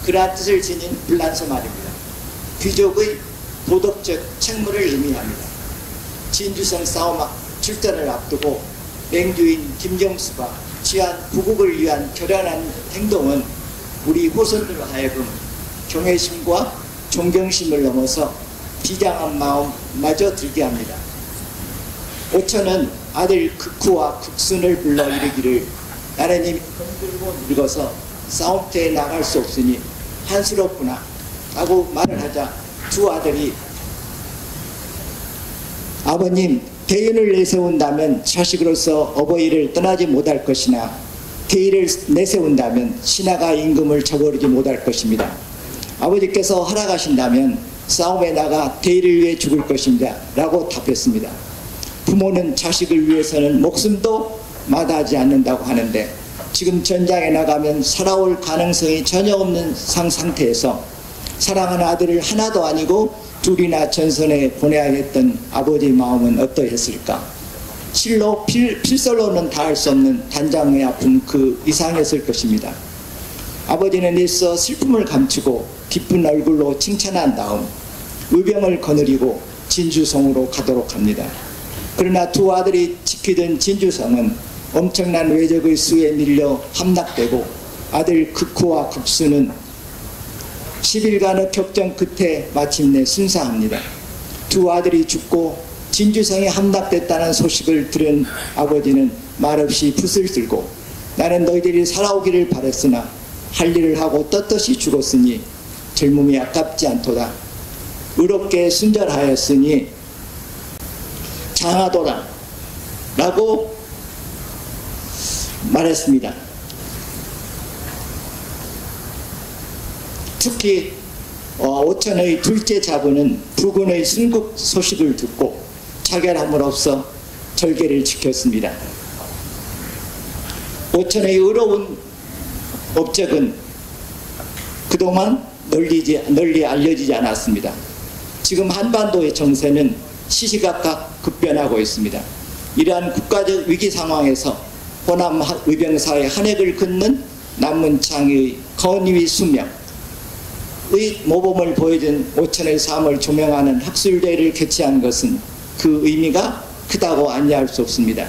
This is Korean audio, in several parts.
그러한 뜻을 지닌 불란서 말입니다. 귀족의 도덕적 책무를 의미합니다. 진주성 싸움 출전을 앞두고 맹주인 김경수가 취한 구국을 위한 결연한 행동은 우리 후손들로 하여금 경외심과 존경심을 넘어서 비장한 마음마저 들게 합니다. 오천은 아들 극후와 극순을 불러 이르기를 나는 이미 병들고 늙어서 싸움터에 나갈 수 없으니 한스럽구나 라고 말을 하자 두 아들이 아버님, 대인을 내세운다면 자식으로서 어버이를 떠나지 못할 것이나 대의를 내세운다면 신하가 임금을 저버리지 못할 것입니다. 아버지께서 허락하신다면 싸움에 나가 대의를 위해 죽을 것입니다 라고 답했습니다. 부모는 자식을 위해서는 목숨도 마다하지 않는다고 하는데 지금 전장에 나가면 살아올 가능성이 전혀 없는 상태에서 사랑하는 아들을 하나도 아니고 둘이나 전선에 보내야겠던 아버지의 마음은 어떠했을까? 실로 필설로는 다할 수 없는 단장의 아픔 그 이상이었을 것입니다. 아버지는 일서 슬픔을 감추고 기쁜 얼굴로 칭찬한 다음 의병을 거느리고 진주성으로 가도록 합니다. 그러나 두 아들이 지키던 진주성은 엄청난 외적의 수에 밀려 함락되고 아들 극후와 극수는 10일간의 격전 끝에 마침내 순사합니다. 두 아들이 죽고 진주성이 함락됐다는 소식을 들은 아버지는 말없이 붓을 들고 나는 너희들이 살아오기를 바랬으나 할 일을 하고 떳떳이 죽었으니 젊음이 아깝지 않도다. 의롭게 순절하였으니 장하도라 라고 말했습니다. 특히 오천의 둘째 자부는 부군의 순국 소식을 듣고 차결함을 없어 절개를 지켰습니다. 오천의 의로운 업적은 그동안 널리 알려지지 않았습니다. 지금 한반도의 정세는 시시각각 급변하고 있습니다. 이러한 국가적 위기 상황에서 호남 의병사의 한획을 긋는 남문창의 건위 수명의 모범을 보여준 오천의 삶을 조명하는 학술대회를 개최한 것은 그 의미가 크다고 아니할 수 없습니다.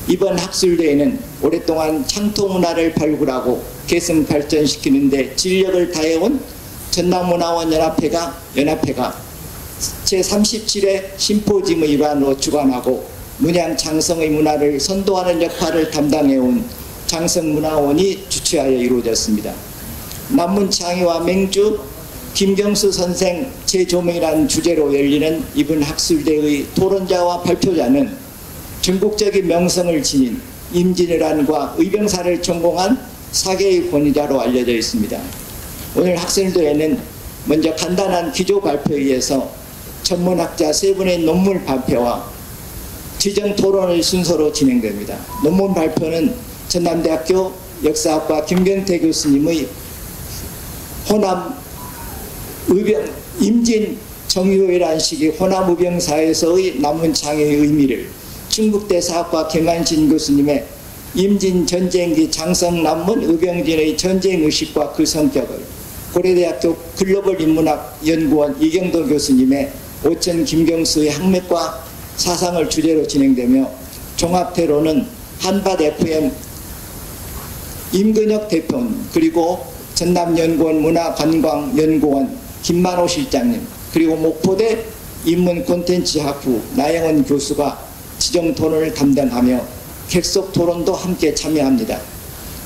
이번 학술대회는 오랫동안 창토문화를 발굴하고 계승 발전시키는 데 진력을 다해온 전남문화원 연합회가 제37회 심포지엄의 일환으로 주관하고 문양 장성의 문화를 선도하는 역할을 담당해온 장성문화원이 주최하여 이루어졌습니다. 남문창의와 맹주 김경수 선생 재조명이라는 주제로 열리는 이번 학술대의 토론자와 발표자는 전국적인 명성을 지닌 임진왜란과 의병사를 전공한 사계의 권위자로 알려져 있습니다. 오늘 학술대회는 먼저 간단한 기조 발표에 의해서 전문학자 세 분의 논문 발표와 지정 토론의 순서로 진행됩니다. 논문 발표는 전남대학교 역사학과 김경태 교수님의 호남 의병 임진 정유회란 시기 호남 의병사에서의 남문창의 의미를, 충북대 사학과 김한진 교수님의 임진 전쟁기 장성 남문 의병진의 전쟁의식과 그 성격을, 고려대학교 글로벌 인문학 연구원 이경도 교수님의 오천 김경수의 학맥과 사상을 주제로 진행되며, 종합대로는 한밭 FM 임근혁 대표님, 그리고 전남연구원 문화관광연구원 김만호 실장님, 그리고 목포대 인문콘텐츠학부 나영원 교수가 지정 토론을 담당하며 객석 토론도 함께 참여합니다.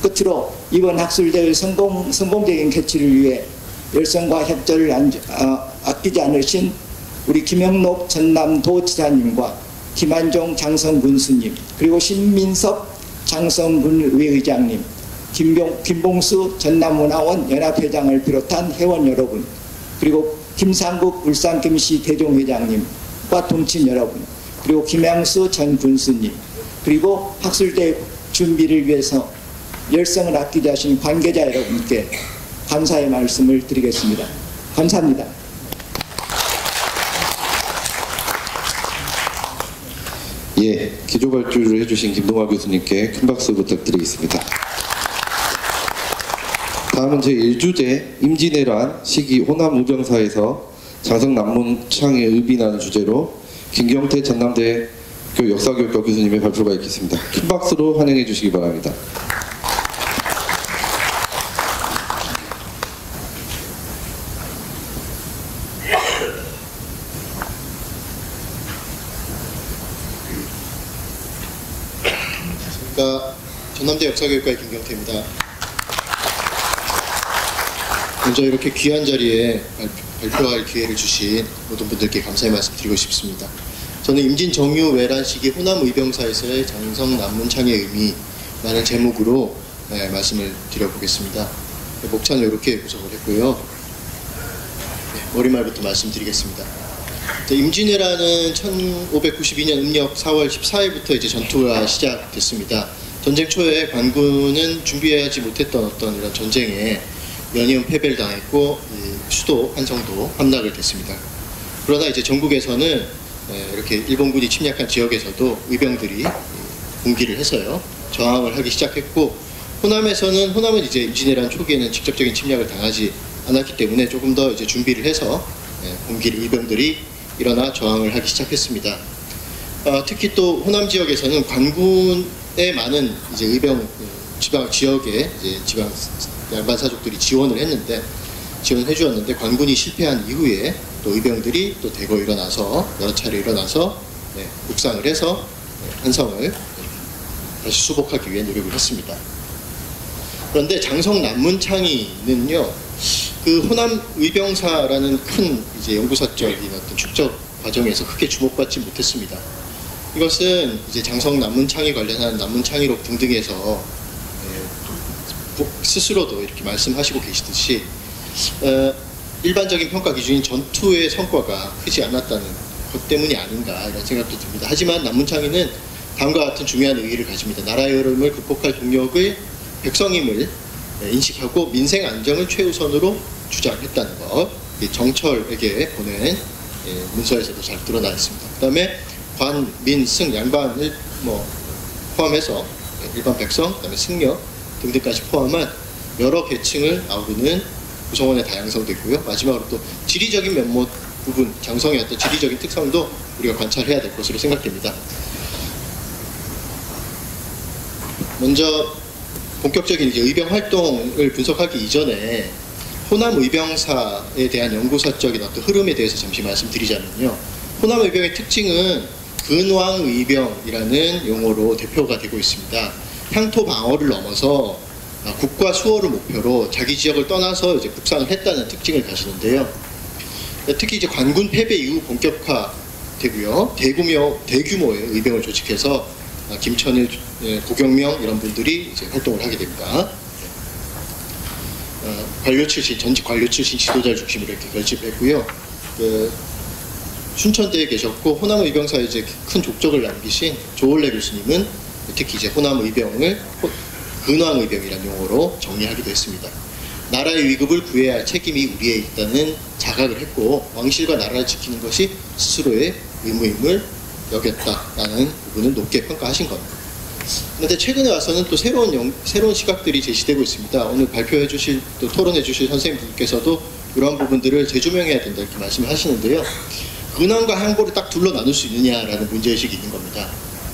끝으로 이번 학술대회 성공적인 개최를 위해 열성과 협조를 아끼지 않으신 우리 김영록 전남도지사님과 김한종 장성군수님, 그리고 신민섭 장성군의회장님, 김봉수 전남문화원 연합회장을 비롯한 회원 여러분, 그리고 김상국 울산김씨 대종회장님과 동친 여러분, 그리고 김양수 전 군수님, 그리고 학술대 준비를 위해서 열성을 아끼지 않으신 관계자 여러분께 감사의 말씀을 드리겠습니다. 감사합니다. 예, 기조 발표를 해주신 김동화 교수님께 큰 박수 부탁드리겠습니다. 다음은 제1주제 임진왜란 시기 호남 의병사에서 장성 남문창에 의빈하는 주제로 김경태 전남대교 역사교육과 교수님의 발표가 있겠습니다. 큰 박수로 환영해 주시기 바랍니다. 전남대 역사교육과의 김경태입니다. 먼저 이렇게 귀한 자리에 발표할 기회를 주신 모든 분들께 감사의 말씀 드리고 싶습니다. 저는 임진 정유 외란 시기 호남 의병사에서의 장성 남문창의 의미라는 제목으로 말씀을 드려보겠습니다. 목차는 이렇게 구성을 했고요. 머리말부터 말씀드리겠습니다. 임진왜란은 1592년 음력 4월 14일부터 이제 전투가 시작됐습니다. 전쟁 초에 관군은 준비하지 못했던 어떤 이런 전쟁에 연이은 패배를 당했고 수도 한성도 함락을 됐습니다. 그러나 이제 전국에서는 이렇게 일본군이 침략한 지역에서도 의병들이 공기를 해서요 저항을 하기 시작했고, 호남은 이제 임진왜란 초기에는 직접적인 침략을 당하지 않았기 때문에 조금 더 이제 준비를 해서 공기를 의병들이 일어나 저항을 하기 시작했습니다. 특히 또 호남 지역에서는 관군의 많은 이제 의병 지방 지역에 이제 지방 양반 사족들이 지원해 주었는데 관군이 실패한 이후에 또 의병들이 또 대거 일어나서 여러 차례 일어나서 북상을 해서 한성을 다시 수복하기 위해 노력을 했습니다. 그런데 장성 남문창이는요, 그 호남 의병사라는 큰 이제 연구사적인 어떤 축적 과정에서 크게 주목받지 못했습니다. 이것은 이제 장성 남문창이 관련한 남문창의록 등등에서 스스로도 이렇게 말씀하시고 계시듯이 일반적인 평가 기준인 전투의 성과가 크지 않았다는 것 때문이 아닌가 이런 생각도 듭니다. 하지만 남문창이는 다음과 같은 중요한 의의를 가집니다. 나라의 흐름을 극복할 동력의 백성임을 인식하고 민생 안정을 최우선으로 주장했다는 것, 정철에게 보낸 문서에서도 잘 드러나 있습니다. 그 다음에 관, 민, 승, 양반을 포함해서 일반 백성, 그 다음에 승려 등등까지 포함한 여러 계층을 아우르는 구성원의 다양성도 있고요. 마지막으로 또 지리적인 면모 부분, 장성의 어떤 지리적인 특성도 우리가 관찰해야 될 것으로 생각됩니다. 먼저 본격적인 이제 의병 활동을 분석하기 이전에 호남 의병사에 대한 연구사적인 어떤 흐름에 대해서 잠시 말씀드리자면요. 호남 의병의 특징은 근왕 의병이라는 용어로 대표가 되고 있습니다. 향토 방어를 넘어서 국가 수호를 목표로 자기 지역을 떠나서 이제 북상을 했다는 특징을 가지는데요. 특히 이제 관군 패배 이후 본격화되고요. 대규모의 의병을 조직해서 김천일, 고경명 이런 분들이 이제 활동을 하게 됩니다. 전직 관료 출신 지도자를 중심으로 이렇게 결집했고요. 순천대에 계셨고 호남 의병사에 이제 큰 족적을 남기신 조올래 교수님은 특히 이제 호남 의병을 근왕 의병이라는 용어로 정리하기도 했습니다. 나라의 위급을 구해야 할 책임이 우리에 있다는 자각을 했고 왕실과 나라를 지키는 것이 스스로의 의무임을 여겼다라는 부분을 높게 평가하신 겁니다. 그런데 최근에 와서는 또 새로운 시각들이 제시되고 있습니다. 오늘 발표해 주실 또 토론해 주실 선생님들께서도 이러한 부분들을 재조명해야 된다 이렇게 말씀을 하시는데요. 근왕과 향고를 딱 둘로 나눌 수 있느냐라는 문제의식이 있는 겁니다.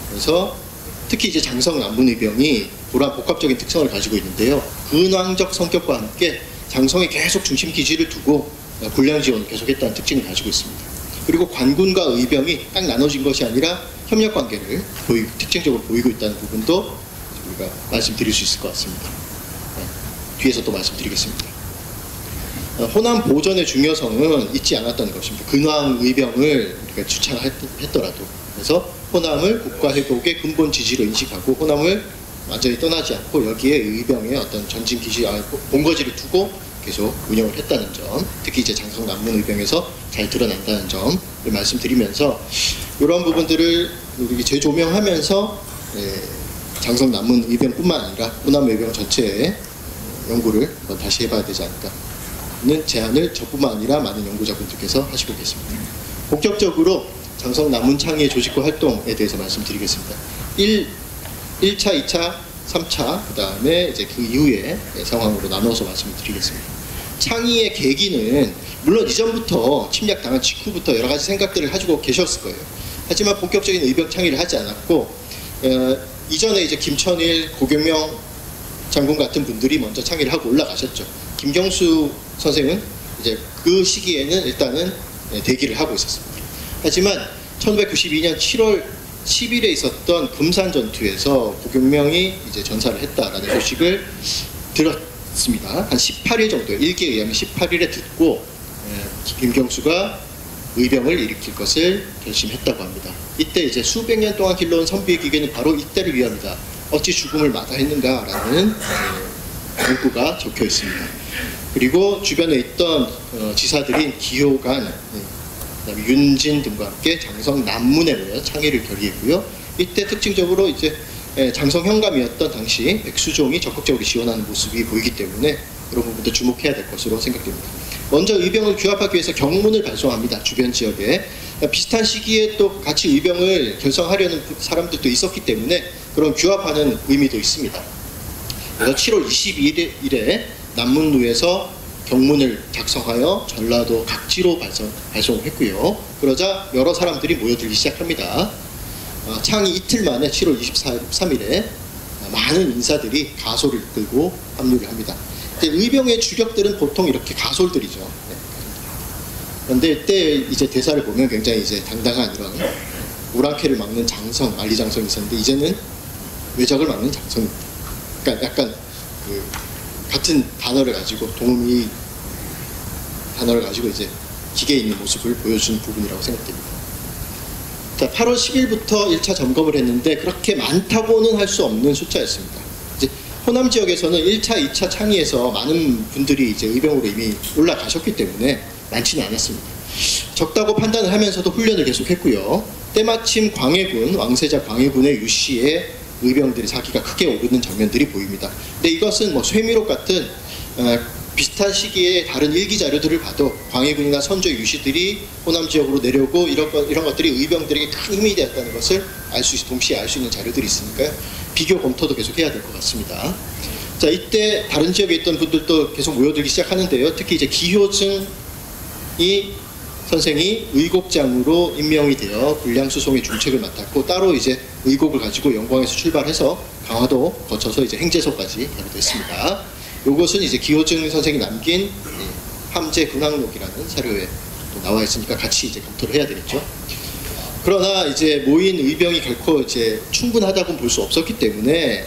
그래서 특히 이제 장성 남문의병이 그러한 복합적인 특성을 가지고 있는데요. 근왕적 성격과 함께 장성이 계속 중심 기지를 두고 군량 지원을 계속했다는 특징을 가지고 있습니다. 그리고 관군과 의병이 딱 나눠진 것이 아니라 협력 관계를 특징적으로 보이고 있다는 부분도 우리가 말씀드릴 수 있을 것 같습니다. 뒤에서 또 말씀드리겠습니다. 호남 보전의 중요성은 잊지 않았다는 것입니다. 근왕 의병을 우리가 주창했더라도, 그래서 호남을 국가 회복의 근본 지지로 인식하고 호남을 완전히 떠나지 않고 여기에 의병의 어떤 전진 기지, 본거지를 두고 계속 운영을 했다는 점, 특히 이제 장성 남문 의병에서 잘 드러난다는 점을 말씀드리면서 이런 부분들을 우리 재조명하면서 장성 남문 의병뿐만 아니라 호남 의병 전체의 연구를 다시 해봐야 되지 않을까는 제안을 저뿐만 아니라 많은 연구자분들께서 하시고 계십니다. 본격적으로 장성 남문창의 조직과 활동에 대해서 말씀드리겠습니다. 1차, 2차 3차, 그 다음에 이제 그 이후의 상황으로 나눠서 말씀을 드리겠습니다. 창의의 계기는 물론 이전부터 침략당한 직후부터 여러 가지 생각들을 가지고 계셨을 거예요. 하지만 본격적인 의병 창의를 하지 않았고 이전에 이제 김천일, 고경명 장군 같은 분들이 먼저 창의를 하고 올라가셨죠. 김경수 선생은 이제 그 시기에는 일단은 대기를 하고 있었습니다. 하지만 1992년 7월 10일에 있었던 금산 전투에서 고경명이 이제 전사를 했다라는 소식을 들었습니다. 한 18일 정도, 일기에 의하면 18일에 듣고 김경수가 의병을 일으킬 것을 결심했다고 합니다. 이때 이제 수백 년 동안 길러온 선비의 기계는 바로 이때를 위함이다. 어찌 죽음을 마다했는가라는 문구가 적혀 있습니다. 그리고 주변에 있던 지사들인 기호관, 그다음에 윤진 등과 함께 장성 남문에 모여 창의를 결의했고요. 이때 특징적으로 이제 장성 현감이었던 당시 백수종이 적극적으로 지원하는 모습이 보이기 때문에 그런 부분도 주목해야 될 것으로 생각됩니다. 먼저 의병을 규합하기 위해서 경문을 발송합니다. 주변 지역에. 비슷한 시기에 또 같이 의병을 결성하려는 사람들도 있었기 때문에 그런 규합하는 의미도 있습니다. 그래서 7월 22일에 남문루에서 경문을 작성하여 전라도 각지로 발송했고요. 그러자 여러 사람들이 모여들기 시작합니다. 창의 이틀 만에 7월 23일에 많은 인사들이 가솔을 이끌고 합류를 합니다. 의병의 주력들은 보통 이렇게 가솔들이죠. 그런데 이때 이제 대사를 보면 굉장히 이제 당당한 이런 오랑캐를 막는 장성, 만리장성이 있었는데 이제는 외적을 막는 장성입니다. 그러니까 약간 그 같은 단어를 가지고 동의 단어를 가지고 이제 기계에 있는 모습을 보여주는 부분이라고 생각됩니다. 자, 8월 10일부터 1차 점검을 했는데 그렇게 많다고는 할 수 없는 숫자였습니다. 이제 호남 지역에서는 1차, 2차 창의에서 많은 분들이 이제 의병으로 이미 올라가셨기 때문에 많지는 않았습니다. 적다고 판단을 하면서도 훈련을 계속했고요. 때마침 광해군, 왕세자 광해군의 유씨의 의병들이 사기가 크게 오르는 장면들이 보입니다. 근데 이것은 뭐 쇠미록 같은 비슷한 시기에 다른 일기 자료들을 봐도 광해군이나 선조 유씨들이 호남 지역으로 내려오고 이런 것들이 의병들에게 큰 힘이 되었다는 것을 동시에 알 수 있는 자료들이 있으니까요. 비교 검토도 계속 해야 될 것 같습니다. 자, 이때 다른 지역에 있던 분들도 계속 모여들기 시작하는데요. 특히 이제 기효증 선생이 의곡장으로 임명이 되어 불량수송의 중책을 맡았고 따로 이제 의곡을 가지고 영광에서 출발해서 강화도 거쳐서 이제 행제소까지 가게 됐습니다. 이것은 이제 기호증 선생이 남긴 함제 근황록이라는 사료에 또 나와 있으니까 같이 이제 검토를 해야 되겠죠. 그러나 이제 모인 의병이 결코 이제 충분하다고 볼 수 없었기 때문에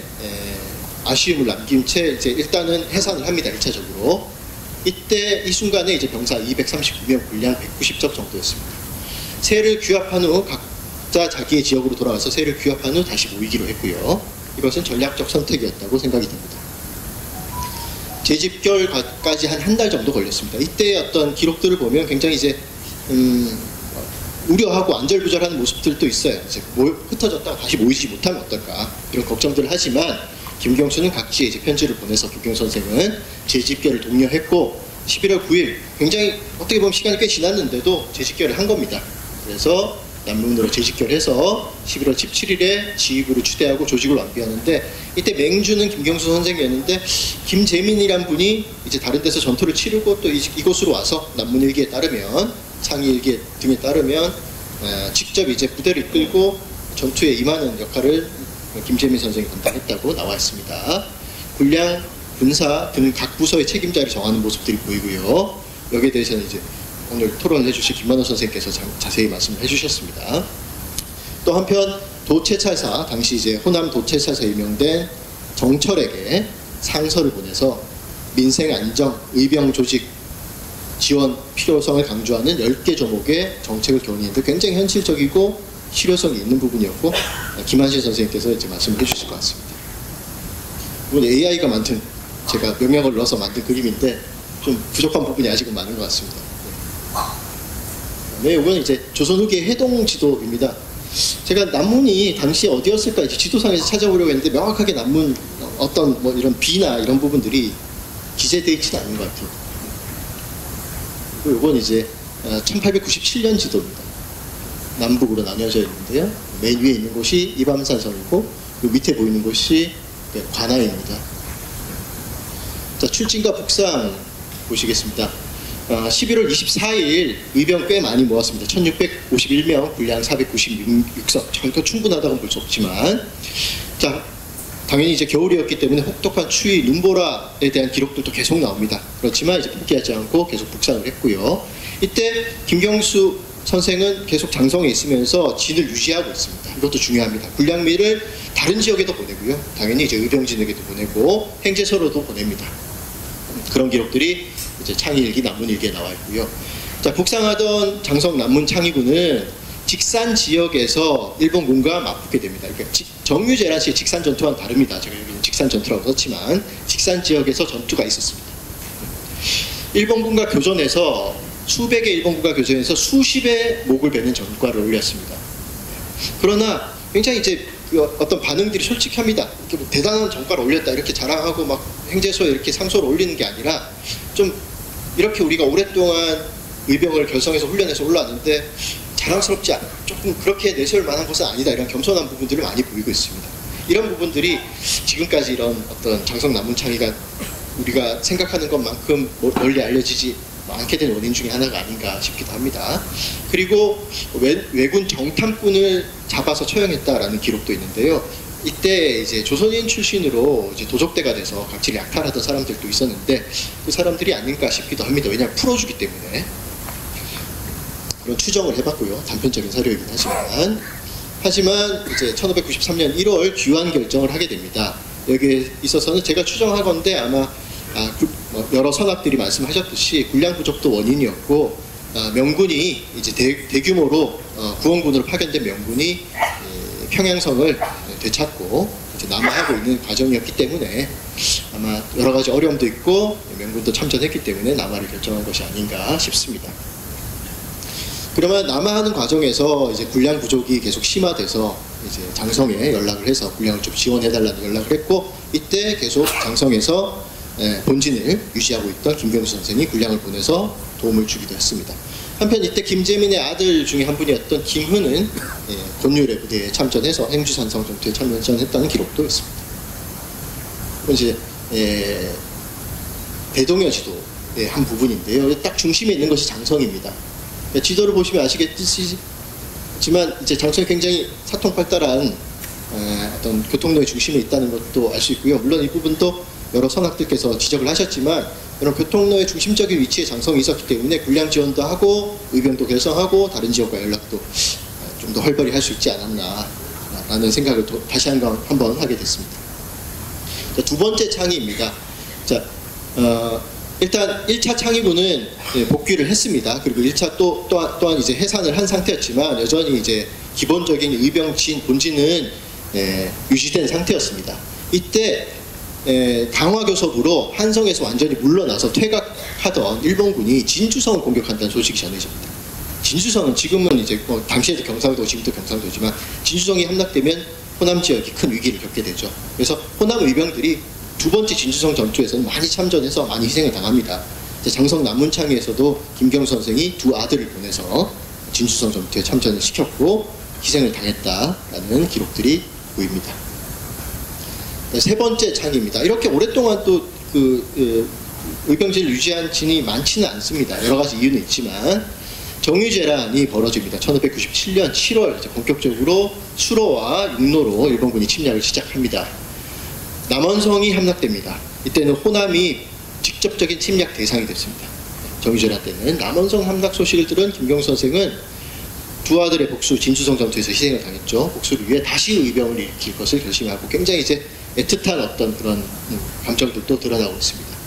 아쉬움을 남긴 채 이제 일단은 해산을 합니다. 1차적으로. 이때 이 순간에 이제 병사 239명, 분량 190적 정도였습니다. 세를 규합한 후 각자 자기의 지역으로 돌아가서 세를 규합한 후 다시 모이기로 했고요. 이것은 전략적 선택이었다고 생각이 됩니다. 재집결까지 한 달 정도 걸렸습니다. 이때 어떤 기록들을 보면 굉장히 이제 우려하고 안절부절하는 모습들도 있어요. 이제 흩어졌다가 다시 모이지 못하면 어떨까 이런 걱정들을 하지만 김경수는 각지에 이제 편지를 보내서 김경 선생은 재집결을 독려했고 11월 9일 굉장히 어떻게 보면 시간이 꽤 지났는데도 재집결을 한 겁니다. 그래서 남문으로 재집결해서 11월 17일에 지휘부를 추대하고 조직을 완비하는데 이때 맹주는 김경수 선생이었는데 김재민이란 분이 이제 다른 데서 전투를 치르고 또 이곳으로 와서 남문일기에 따르면 창의일기 등에 따르면 직접 이제 부대를 이끌고 전투에 임하는 역할을 김재민 선생이 담당했다고 나와 있습니다. 군량, 군사 등 각 부서의 책임자를 정하는 모습들이 보이고요. 여기에 대해서는 이제 오늘 토론해 주실 김만호 선생님께서 자세히 말씀을 해주셨습니다. 또 한편 도채찰사, 당시 이제 호남 도채찰사 임명된 정철에게 상서를 보내서 민생 안정, 의병 조직 지원 필요성을 강조하는 10개 조목의 정책을 견의했는데 굉장히 현실적이고 실효성이 있는 부분이었고 김한실 선생님께서 이제 말씀을 해주실 것 같습니다. 이건 AI가 만든 제가 명령을 넣어서 만든 그림인데 좀 부족한 부분이 아직은 많은 것 같습니다. 네, 이건 이제 조선 후기의 해동 지도입니다. 제가 남문이 당시 어디였을까 이제 지도상에서 찾아보려고 했는데 명확하게 남문 어떤 뭐 이런 비나 이런 부분들이 기재되어 있지는 않은 것 같아요. 그리고 이건 이제 1897년 지도입니다. 남북으로 나뉘어져 있는데요. 맨 위에 있는 곳이 이밤산성이고 그 밑에 보이는 곳이 관아입니다. 자, 출진과 북상 보시겠습니다. 11월 24일 의병 꽤 많이 모았습니다. 1651명, 분량 496석. 전혀 충분하다고 볼 수 없지만, 자, 당연히 이제 겨울이었기 때문에 혹독한 추위, 눈보라에 대한 기록들도 계속 나옵니다. 그렇지만 이제 포기하지 않고 계속 북상을 했고요. 이때 김경수 선생은 계속 장성에 있으면서 진을 유지하고 있습니다. 이것도 중요합니다. 군량미를 다른 지역에도 보내고요. 당연히 이제 의병진에게도 보내고 행제서로도 보냅니다. 그런 기록들이 이제 창의일기, 남문일기에 나와 있고요. 자, 북상하던 장성, 남문, 창의군은 직산 지역에서 일본군과 맞붙게 됩니다. 그러니까 정유재란 씨의 직산 전투와는 다릅니다. 제가 여기는 직산 전투라고 썼지만 직산 지역에서 전투가 있었습니다. 일본군과 교전해서 수백의 일본군과 교전해서 수십의 목을 베는 전과를 올렸습니다. 그러나 굉장히 이제 그 어떤 반응들이 솔직합니다. 이렇게 뭐 대단한 전과를 올렸다 이렇게 자랑하고 막 행제소에 이렇게 상소를 올리는 게 아니라 좀 이렇게 우리가 오랫동안 의병을 결성해서 훈련해서 올라왔는데 자랑스럽지 않아, 조금 그렇게 내세울 만한 것은 아니다, 이런 겸손한 부분들을 많이 보이고 있습니다. 이런 부분들이 지금까지 이런 어떤 장성 남문창의가 우리가 생각하는 것만큼 널리 알려지지 않게 된 원인 중에 하나가 아닌가 싶기도 합니다. 그리고 왜군 정탐꾼을 잡아서 처형했다라는 기록도 있는데요. 이때 이제 조선인 출신으로 이제 도적대가 돼서 각지를 약탈하던 사람들도 있었는데 그 사람들이 아닌가 싶기도 합니다. 왜냐하면 풀어주기 때문에. 그런 추정을 해봤고요. 단편적인 사료이긴 하지만 이제 1593년 1월 귀환 결정을 하게 됩니다. 여기에 있어서는 제가 추정하건대 아마 여러 선학들이 말씀하셨듯이 군량 부족도 원인이었고, 명군이 이제 대규모로 구원군으로 파견된 명군이 평양성을 되찾고 이제 남하하고 있는 과정이었기 때문에 아마 여러 가지 어려움도 있고 명군도 참전했기 때문에 남하를 결정한 것이 아닌가 싶습니다. 그러면 남하하는 과정에서 이제 군량 부족이 계속 심화돼서 이제 장성에 연락을 해서 군량을 좀 지원해달라는 연락을 했고, 이때 계속 장성에서 본진을 유지하고 있던 김경수 선생이 군량을 보내서 도움을 주기도 했습니다. 한편 이때 김재민의 아들 중에 한 분이었던 김훈은 권율의 부대에 참전해서 행주산성 전투에 참전했다는 기록도 있습니다. 이제 대동여 지도의 한 부분인데요. 딱 중심에 있는 것이 장성입니다. 지도를 보시면 아시겠지만 이제 장성이 굉장히 사통팔달한 어떤 교통로의 중심에 있다는 것도 알 수 있고요. 물론 이 부분도 여러 선학들께서 지적을 하셨지만 이런 교통로의 중심적인 위치에 장성이 있었기 때문에 군량 지원도 하고 의병도 결성하고 다른 지역과 연락도 좀 더 활발히 할 수 있지 않았나라는 생각을 다시 한번 하게 됐습니다. 자, 두 번째 창의입니다. 자, 일단 1차 창의군은 복귀를 했습니다. 그리고 1차 또한 이제 해산을 한 상태였지만 여전히 이제 기본적인 의병진 본진은 유지된 상태였습니다. 이때 강화교섭으로 한성에서 완전히 물러나서 퇴각하던 일본군이 진주성을 공격한다는 소식이 전해집니다. 진주성은 지금은 이제 당시에 경상도, 지금도 경상도지만 진주성이 함락되면 호남 지역이 큰 위기를 겪게 되죠. 그래서 호남 의병들이 두 번째 진주성 전투에서는 많이 참전해서 많이 희생을 당합니다. 장성 남문창에서도 김경수 선생이 두 아들을 보내서 진주성 전투에 참전을 시켰고 희생을 당했다라는 기록들이 보입니다. 세 번째 창입니다. 이렇게 오랫동안 또 의병진을 유지한 진이 많지는 않습니다. 여러 가지 이유는 있지만 정유재란이 벌어집니다. 1597년 7월 이제 본격적으로 수로와 육로로 일본군이 침략을 시작합니다. 남원성이 함락됩니다. 이때는 호남이 직접적인 침략 대상이 됐습니다. 정유재란 때는 남원성 함락 소식을 들은 김경수 선생은 두 아들의 복수, 진주성 전투에서 희생을 당했죠. 복수를 위해 다시 의병을 일으킬 것을 결심하고 굉장히 이제 애틋한 어떤 그런 감정들도 드러나고 있습니다.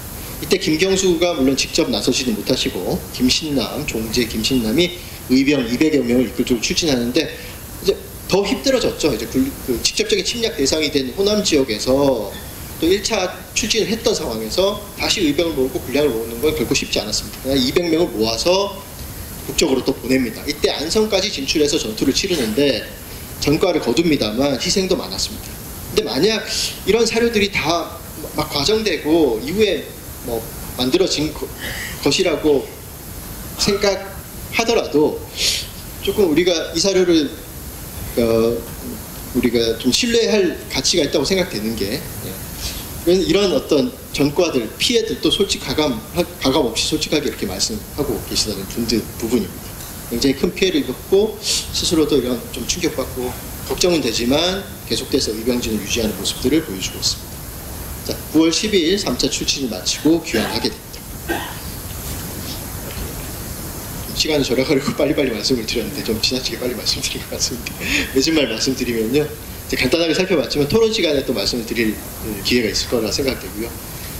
이때 김경수가 물론 직접 나서지는 못하시고 김신남, 종제 김신남이 의병 200여 명을 이끌 쪽으로 추진하는데 이제 더 힘들어졌죠. 이제 그 직접적인 침략 대상이 된 호남 지역에서 또 1차 추진을 했던 상황에서 다시 의병을 모으고 군량을 모으는 건 결코 쉽지 않았습니다. 200명을 모아서 북쪽으로 또 보냅니다. 이때 안성까지 진출해서 전투를 치르는데 전과를 거둡니다만 희생도 많았습니다. 근데 만약 이런 사료들이 다 막 과정되고 이후에 뭐 만들어진 것이라고 생각하더라도 조금 우리가 이 사료를 우리가 좀 신뢰할 가치가 있다고 생각되는 게 이런 어떤 전과들, 피해들도 가감 없이 솔직하게 이렇게 말씀하고 계시다는 부분입니다. 굉장히 큰 피해를 입었고 스스로도 이런 좀 충격받고 걱정은 되지만 계속돼서 의병진을 유지하는 모습들을 보여주고 있습니다. 자, 9월 12일 3차 출진을 마치고 귀환하게 됩니다. 시간을 절약하려고 빨리빨리 말씀을 드렸는데 좀 지나치게 빨리 말씀드린 것 같습니다. 마지막 말씀드리면요, 간단하게 살펴봤지만 토론 시간에 또 말씀을 드릴 기회가 있을 거라 생각되고요.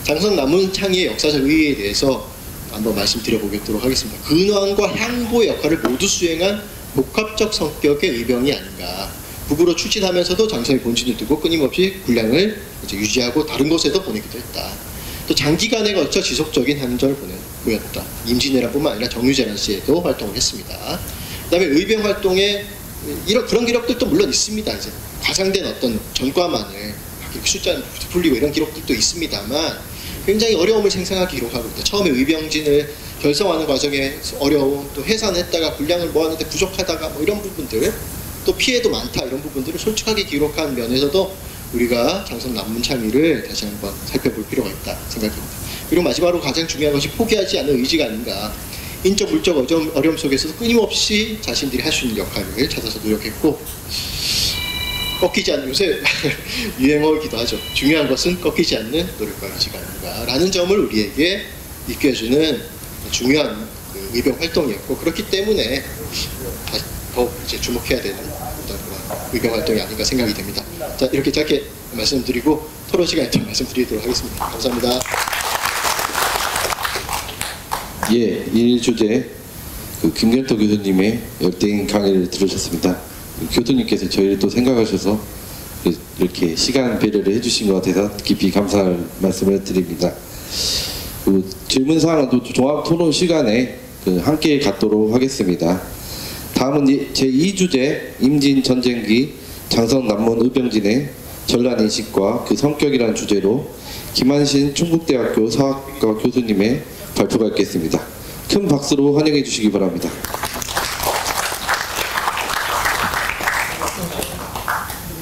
장성 남문창의 역사적 의의에 대해서 한번 말씀드려보도록 하겠습니다. 근황과 향보의 역할을 모두 수행한 복합적 성격의 의병이 아닌가. 북으로 출진하면서도 장성의 본진을 두고 끊임없이 군량을 유지하고 다른 곳에도 보내기도 했다. 또 장기간에 걸쳐 지속적인 함정을 보였다. 임진왜란뿐만 아니라 정유재란 시에도 활동을 했습니다. 그 다음에 의병 활동에 그런 기록들도 물론 있습니다. 이제 과장된 어떤 전과만을 숫자 풀리고 이런 기록들도 있습니다만 굉장히 어려움을 생생하게 기록하고 있다. 처음에 의병진을 결성하는 과정에 어려움, 또 해산했다가 군량을 모았는데 부족하다가 뭐 이런 부분들, 또 피해도 많다 이런 부분들을 솔직하게 기록한 면에서도 우리가 장성 남문창의를 다시 한번 살펴볼 필요가 있다 생각합니다. 그리고 마지막으로 가장 중요한 것이 포기하지 않는 의지가 아닌가. 인적 물적 어려움 속에서도 끊임없이 자신들이 할 수 있는 역할을 찾아서 노력했고, 꺾이지 않는, 요새 유행어이기도 하죠. 중요한 것은 꺾이지 않는 노력과 의지가 아닌가라는 점을 우리에게 이끌어주는 중요한 의병 활동이었고, 그렇기 때문에 더 이제 주목해야 되는 어떤 그런 의병 활동이 아닌가 생각이 됩니다. 자, 이렇게 짧게 말씀드리고 토론 시간에 또 말씀드리도록 하겠습니다. 감사합니다. 예, 일 주제 김경태 교수님의 열띤 강의를 들으셨습니다. 교수님께서 저희를 또 생각하셔서 이렇게 시간 배려를 해주신 것 같아서 깊이 감사할 말씀을 드립니다. 질문사항은 또 종합 토론 시간에 함께 갖도록 하겠습니다. 다음은 제2주제 임진 전쟁기 장성 남문 의병진의 전란인식과 그 성격이라는 주제로 김한신 충북대학교 사학과 교수님의 발표가 있겠습니다. 큰 박수로 환영해 주시기 바랍니다.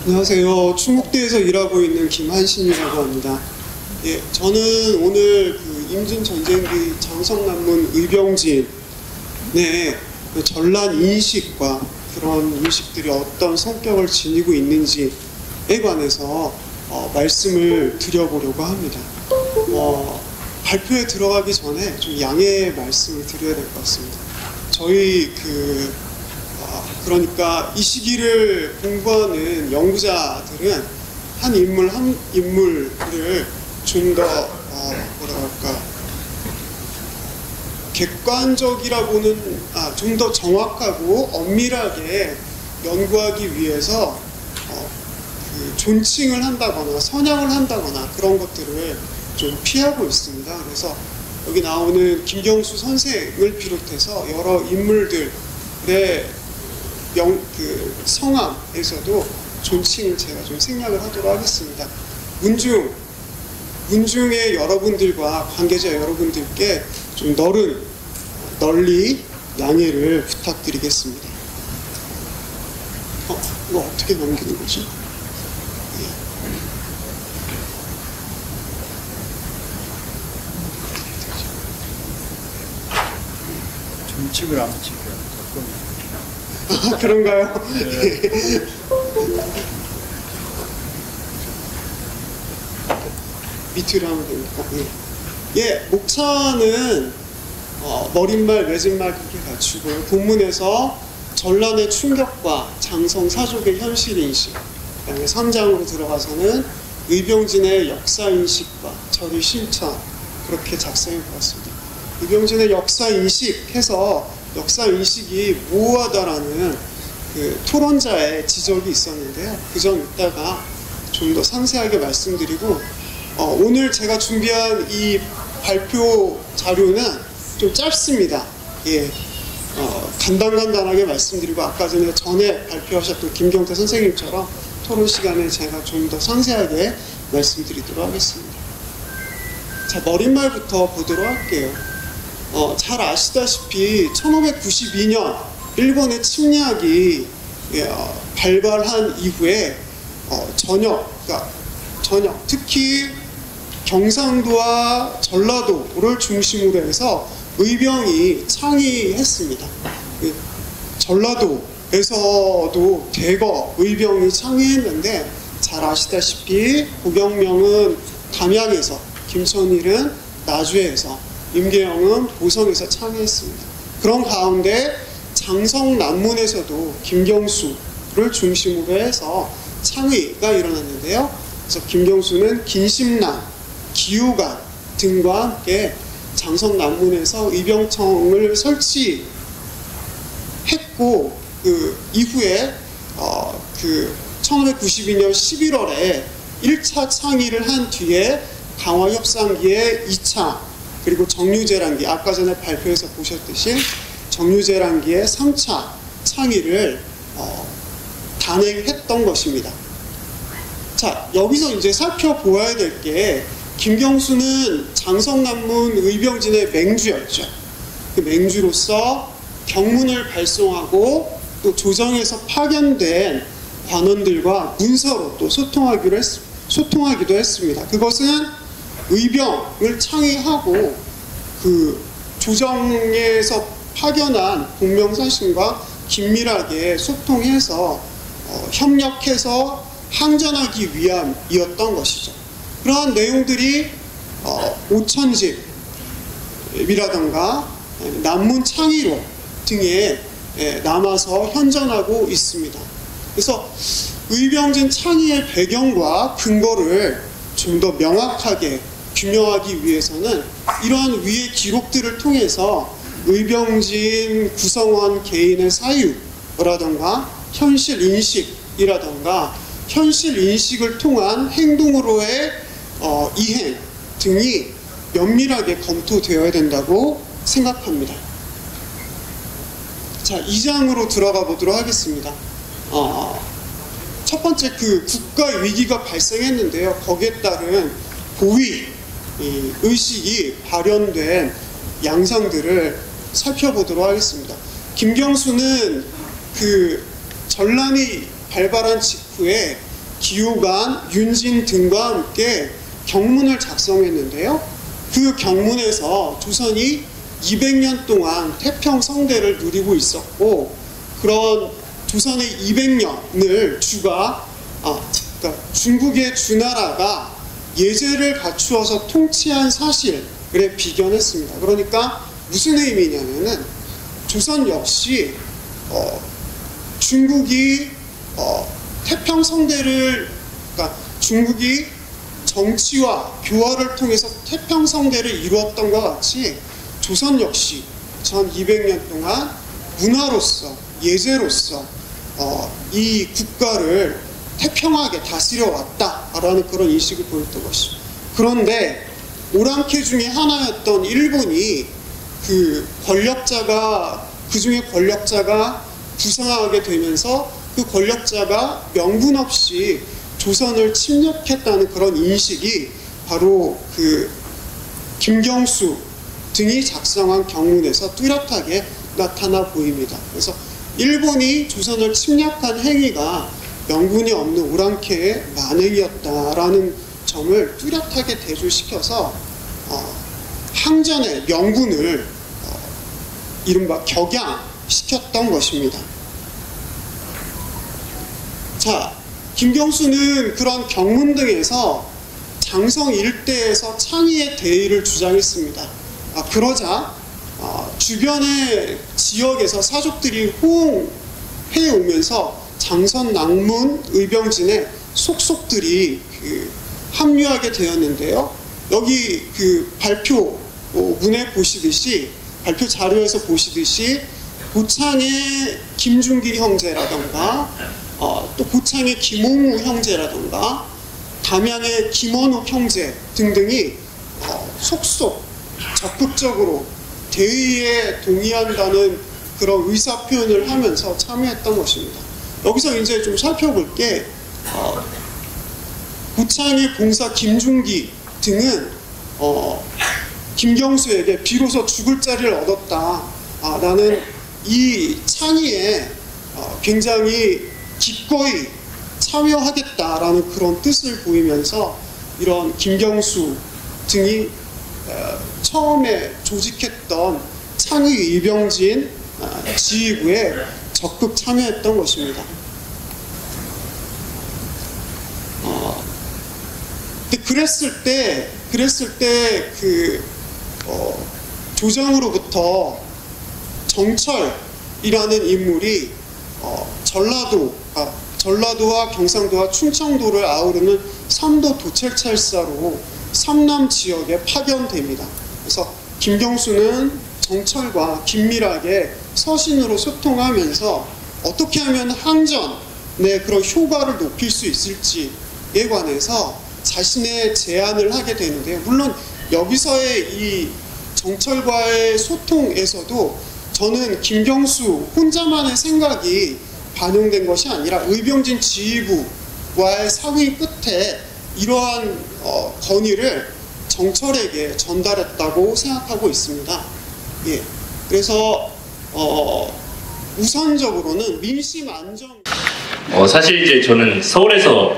안녕하세요. 충북대에서 일하고 있는 김한신이라고 합니다. 예, 저는 오늘 임진 전쟁기 장성 남문 의병진의 전란 인식과 그런 인식들이 어떤 성격을 지니고 있는지에 관해서 말씀을 드려보려고 합니다. 발표에 들어가기 전에 좀 양해의 말씀을 드려야 될 것 같습니다. 저희 그러니까 이 시기를 공부하는 연구자들은 한 인물 한 인물을 좀 더 뭐라 할까, 객관적이라고는 좀 더 정확하고 엄밀하게 연구하기 위해서 존칭을 한다거나 선양을 한다거나 그런 것들을 좀 피하고 있습니다. 그래서 여기 나오는 김경수 선생을 비롯해서 여러 인물들의 성함에서도 존칭을 제가 좀 생략을 하도록 하겠습니다. 문중의 여러분들과 관계자 여러분들께 좀 널리 양해를 부탁드리겠습니다. 이거 어떻게 넘기는 거지? 존칭을 안 붙이고요. 그런가요? 네. 밑으로 하면 됩니까? 예, 목차는 머릿말, 매진말 그렇게 갖추고요. 본문에서 전란의 충격과 장성 사족의 현실인식, 그다음에 3장으로 들어가서는 의병진의 역사인식과 절의 실천, 그렇게 작성해 보았습니다. 의병진의 역사인식 해서 역사인식이 모호하다라는 토론자의 지적이 있었는데요. 그 점 이따가 좀 더 상세하게 말씀드리고, 오늘 제가 준비한 이 발표 자료는 좀 짧습니다. 예, 간단하게 말씀드리고, 아까 전에 발표하셨던 김경태 선생님처럼 토론 시간에 제가 좀 더 상세하게 말씀드리도록 하겠습니다. 자, 머릿말부터 보도록 할게요. 잘 아시다시피 1592년 일본의 침략이 발발한 이후에 그러니까 특히 경상도와 전라도를 중심으로 해서 의병이 창의했습니다. 전라도에서도 대거 의병이 창의했는데 잘 아시다시피 고경명은 담양에서, 김천일은 나주에서, 임계영은 보성에서 창의했습니다. 그런 가운데 장성남문에서도 김경수를 중심으로 해서 창의가 일어났는데요. 그래서 김경수는 긴심남, 기후관 등과 함께 장성남문에서 의병청을 설치했고, 그 이후에 1592년 11월에 1차 창의를 한 뒤에 강화협상기의 2차, 그리고 정유제란기, 아까 전에 발표에서 보셨듯이 정유제란기의 3차 창의를 단행했던 것입니다. 자, 여기서 이제 살펴보아야 될 게, 김경수는 장성남문 의병진의 맹주였죠. 그 맹주로서 경문을 발송하고 또 조정에서 파견된 관원들과 문서로 또 소통하기도 했습니다. 그것은 의병을 창의하고 그 조정에서 파견한 공명사신과 긴밀하게 소통해서 협력해서 항전하기 위함이었던 것이죠. 그러한 내용들이 오천집이라던가 남문 창의로 등에 남아서 현존하고 있습니다. 그래서 의병진 창의의 배경과 근거를 좀 더 명확하게 규명하기 위해서는 이러한 위의 기록들을 통해서 의병진 구성원 개인의 사유라던가 현실 인식이라던가 현실 인식을 통한 행동으로의 이행 등이 면밀하게 검토되어야 된다고 생각합니다. 자, 2장으로 들어가 보도록 하겠습니다. 첫 번째 국가 위기가 발생했는데요. 거기에 따른 고위 의식이 발현된 양상들을 살펴보도록 하겠습니다. 김경수는 전란이 발발한 직후에 기후관, 윤진 등과 함께 경문을 작성했는데요. 그 경문에서 조선이 200년 동안 태평성대를 누리고 있었고, 그런 조선의 200년을 그러니까 중국의 주나라가 예제를 갖추어서 통치한 사실을 비견했습니다. 그러니까 무슨 의미냐면은 조선 역시 중국이 태평성대를, 그러니까 중국이 정치와 교화를 통해서 태평성대를 이루었던 것 같이 조선 역시 전 200년 동안 문화로서, 예제로서 이 국가를 태평하게 다스려 왔다라는 그런 인식을 보였던 것이죠. 그런데 오랑캐 중에 하나였던 일본이 그 중에 권력자가 부상하게 되면서 그 권력자가 명분 없이 조선을 침략했다는 그런 인식이 바로 김경수 등이 작성한 경문에서 뚜렷하게 나타나 보입니다. 그래서 일본이 조선을 침략한 행위가 명분이 없는 오랑캐의 만행이었다라는 점을 뚜렷하게 대조시켜서 항전의 명분을 이른바 격양시켰던 것입니다. 자, 김경수는 그런 경문 등에서 장성 일대에서 창의의 대의를 주장했습니다. 그러자 주변의 지역에서 사족들이 호응해 오면서 장선 낭문 의병진의 속속들이 합류하게 되었는데요. 여기 발표문에 보시듯이, 발표 자료에서 보시듯이 고창의 김중기 형제라던가 또 고창의 김홍우 형제라던가 담양의 김원욱 형제 등등이 속속 적극적으로 대의에 동의한다는 그런 의사 표현을 하면서 참여했던 것입니다. 여기서 이제 좀 살펴볼 게 고창의 공사 김중기 등은 김경수에게 비로소 죽을 자리를 얻었다 라는 이 창의의 굉장히 기꺼이 참여하겠다라는 그런 뜻을 보이면서 이런 김경수 등이 처음에 조직했던 창의 이병진 지휘부에 적극 참여했던 것입니다. 근데 그랬을 때 조정으로부터 정철이라는 인물이 전라도와 경상도와 충청도를 아우르는 3도 도찰찰사로 삼남 지역에 파견됩니다. 그래서 김경수는 정철과 긴밀하게 서신으로 소통하면서 어떻게 하면 항전의 그런 효과를 높일 수 있을지에 관해서 자신의 제안을 하게 되는데요. 물론 여기서의 이 정철과의 소통에서도 저는 김경수 혼자만의 생각이 반영된 것이 아니라 의병진 지휘부와의 상의 끝에 이러한 건의를 정철에게 전달했다고 생각하고 있습니다. 예, 그래서 우선적으로는 민심 안정. 사실 이제 저는 서울에서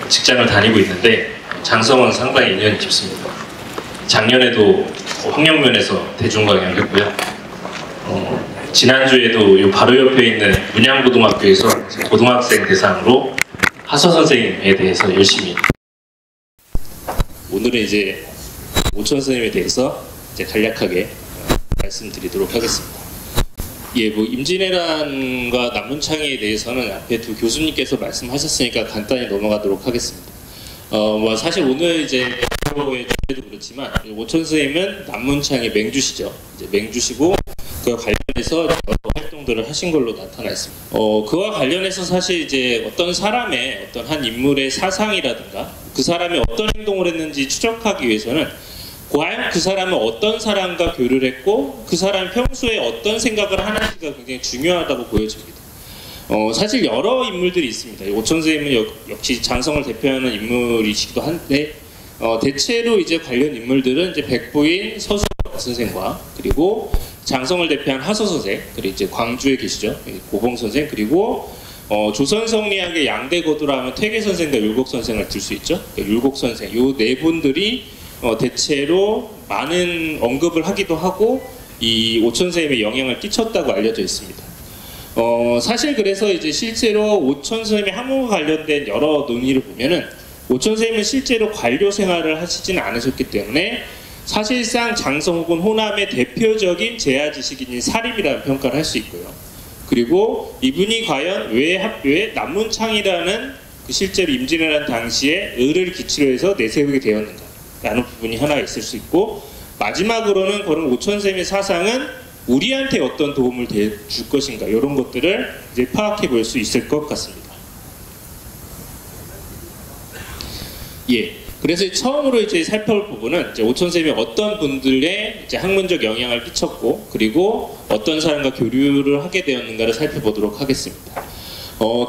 직장을 다니고 있는데 장성은 상당히 인연이 깊습니다. 작년에도 황영면에서 대중강연을 했고요. 지난주에도 요 바로 옆에 있는 문양고등학교에서 고등학생 대상으로 하서 선생님에 대해서 열심히. 오늘은 이제 오천 선생님에 대해서 이제 간략하게 말씀드리도록 하겠습니다. 예, 뭐 임진왜란과 남문창에 대해서는 앞에 두 교수님께서 말씀하셨으니까 간단히 넘어가도록 하겠습니다. 뭐 사실 오늘 이제 의 주제도 그렇지만 오천 선생님은 남문창의 맹주시죠. 이제 맹주시고 그와 관련해서 여러 활동들을 하신 걸로 나타나 있습니다. 그와 관련해서 사실 이제 어떤 사람의 어떤 한 인물의 사상이라든가 그 사람이 어떤 행동을 했는지 추적하기 위해서는 과연 그 사람은 어떤 사람과 교류를 했고 그 사람이 평소에 어떤 생각을 하는지가 굉장히 중요하다고 보여집니다. 사실 여러 인물들이 있습니다. 오천 선생님은 역시 장성을 대표하는 인물이시기도 한데 대체로 이제 관련 인물들은 이제 백부인 서수원 선생과 그리고 장성을 대표한 하서 선생, 그리고 이제 광주에 계시죠. 고봉 선생, 그리고 조선 성리학의 양대 거두라 하면 퇴계 선생과 율곡 선생을 들 수 있죠. 율곡 선생, 요 네 분들이 대체로 많은 언급을 하기도 하고 이 오천 선생님의 영향을 끼쳤다고 알려져 있습니다. 사실 그래서 이제 실제로 오천 선생님의 학문과 관련된 여러 논의를 보면은 오천 선생님은 실제로 관료 생활을 하시지는 않으셨기 때문에 사실상 장성 혹은 호남의 대표적인 재야 지식인인 사립이라는 평가를 할 수 있고요. 그리고 이분이 과연 왜 남문창이라는 그 실제로 임진왜란 당시에 을을 기치로 해서 내세우게 되었는가 라는 부분이 하나 있을 수 있고, 마지막으로는 그런 오천 선생님의 사상은 우리한테 어떤 도움을 줄 것인가 이런 것들을 이제 파악해 볼 수 있을 것 같습니다. 예, 그래서 처음으로 이제 살펴볼 부분은 이제 오천 선생님이 어떤 분들의 이제 학문적 영향을 끼쳤고 그리고 어떤 사람과 교류를 하게 되었는가를 살펴보도록 하겠습니다.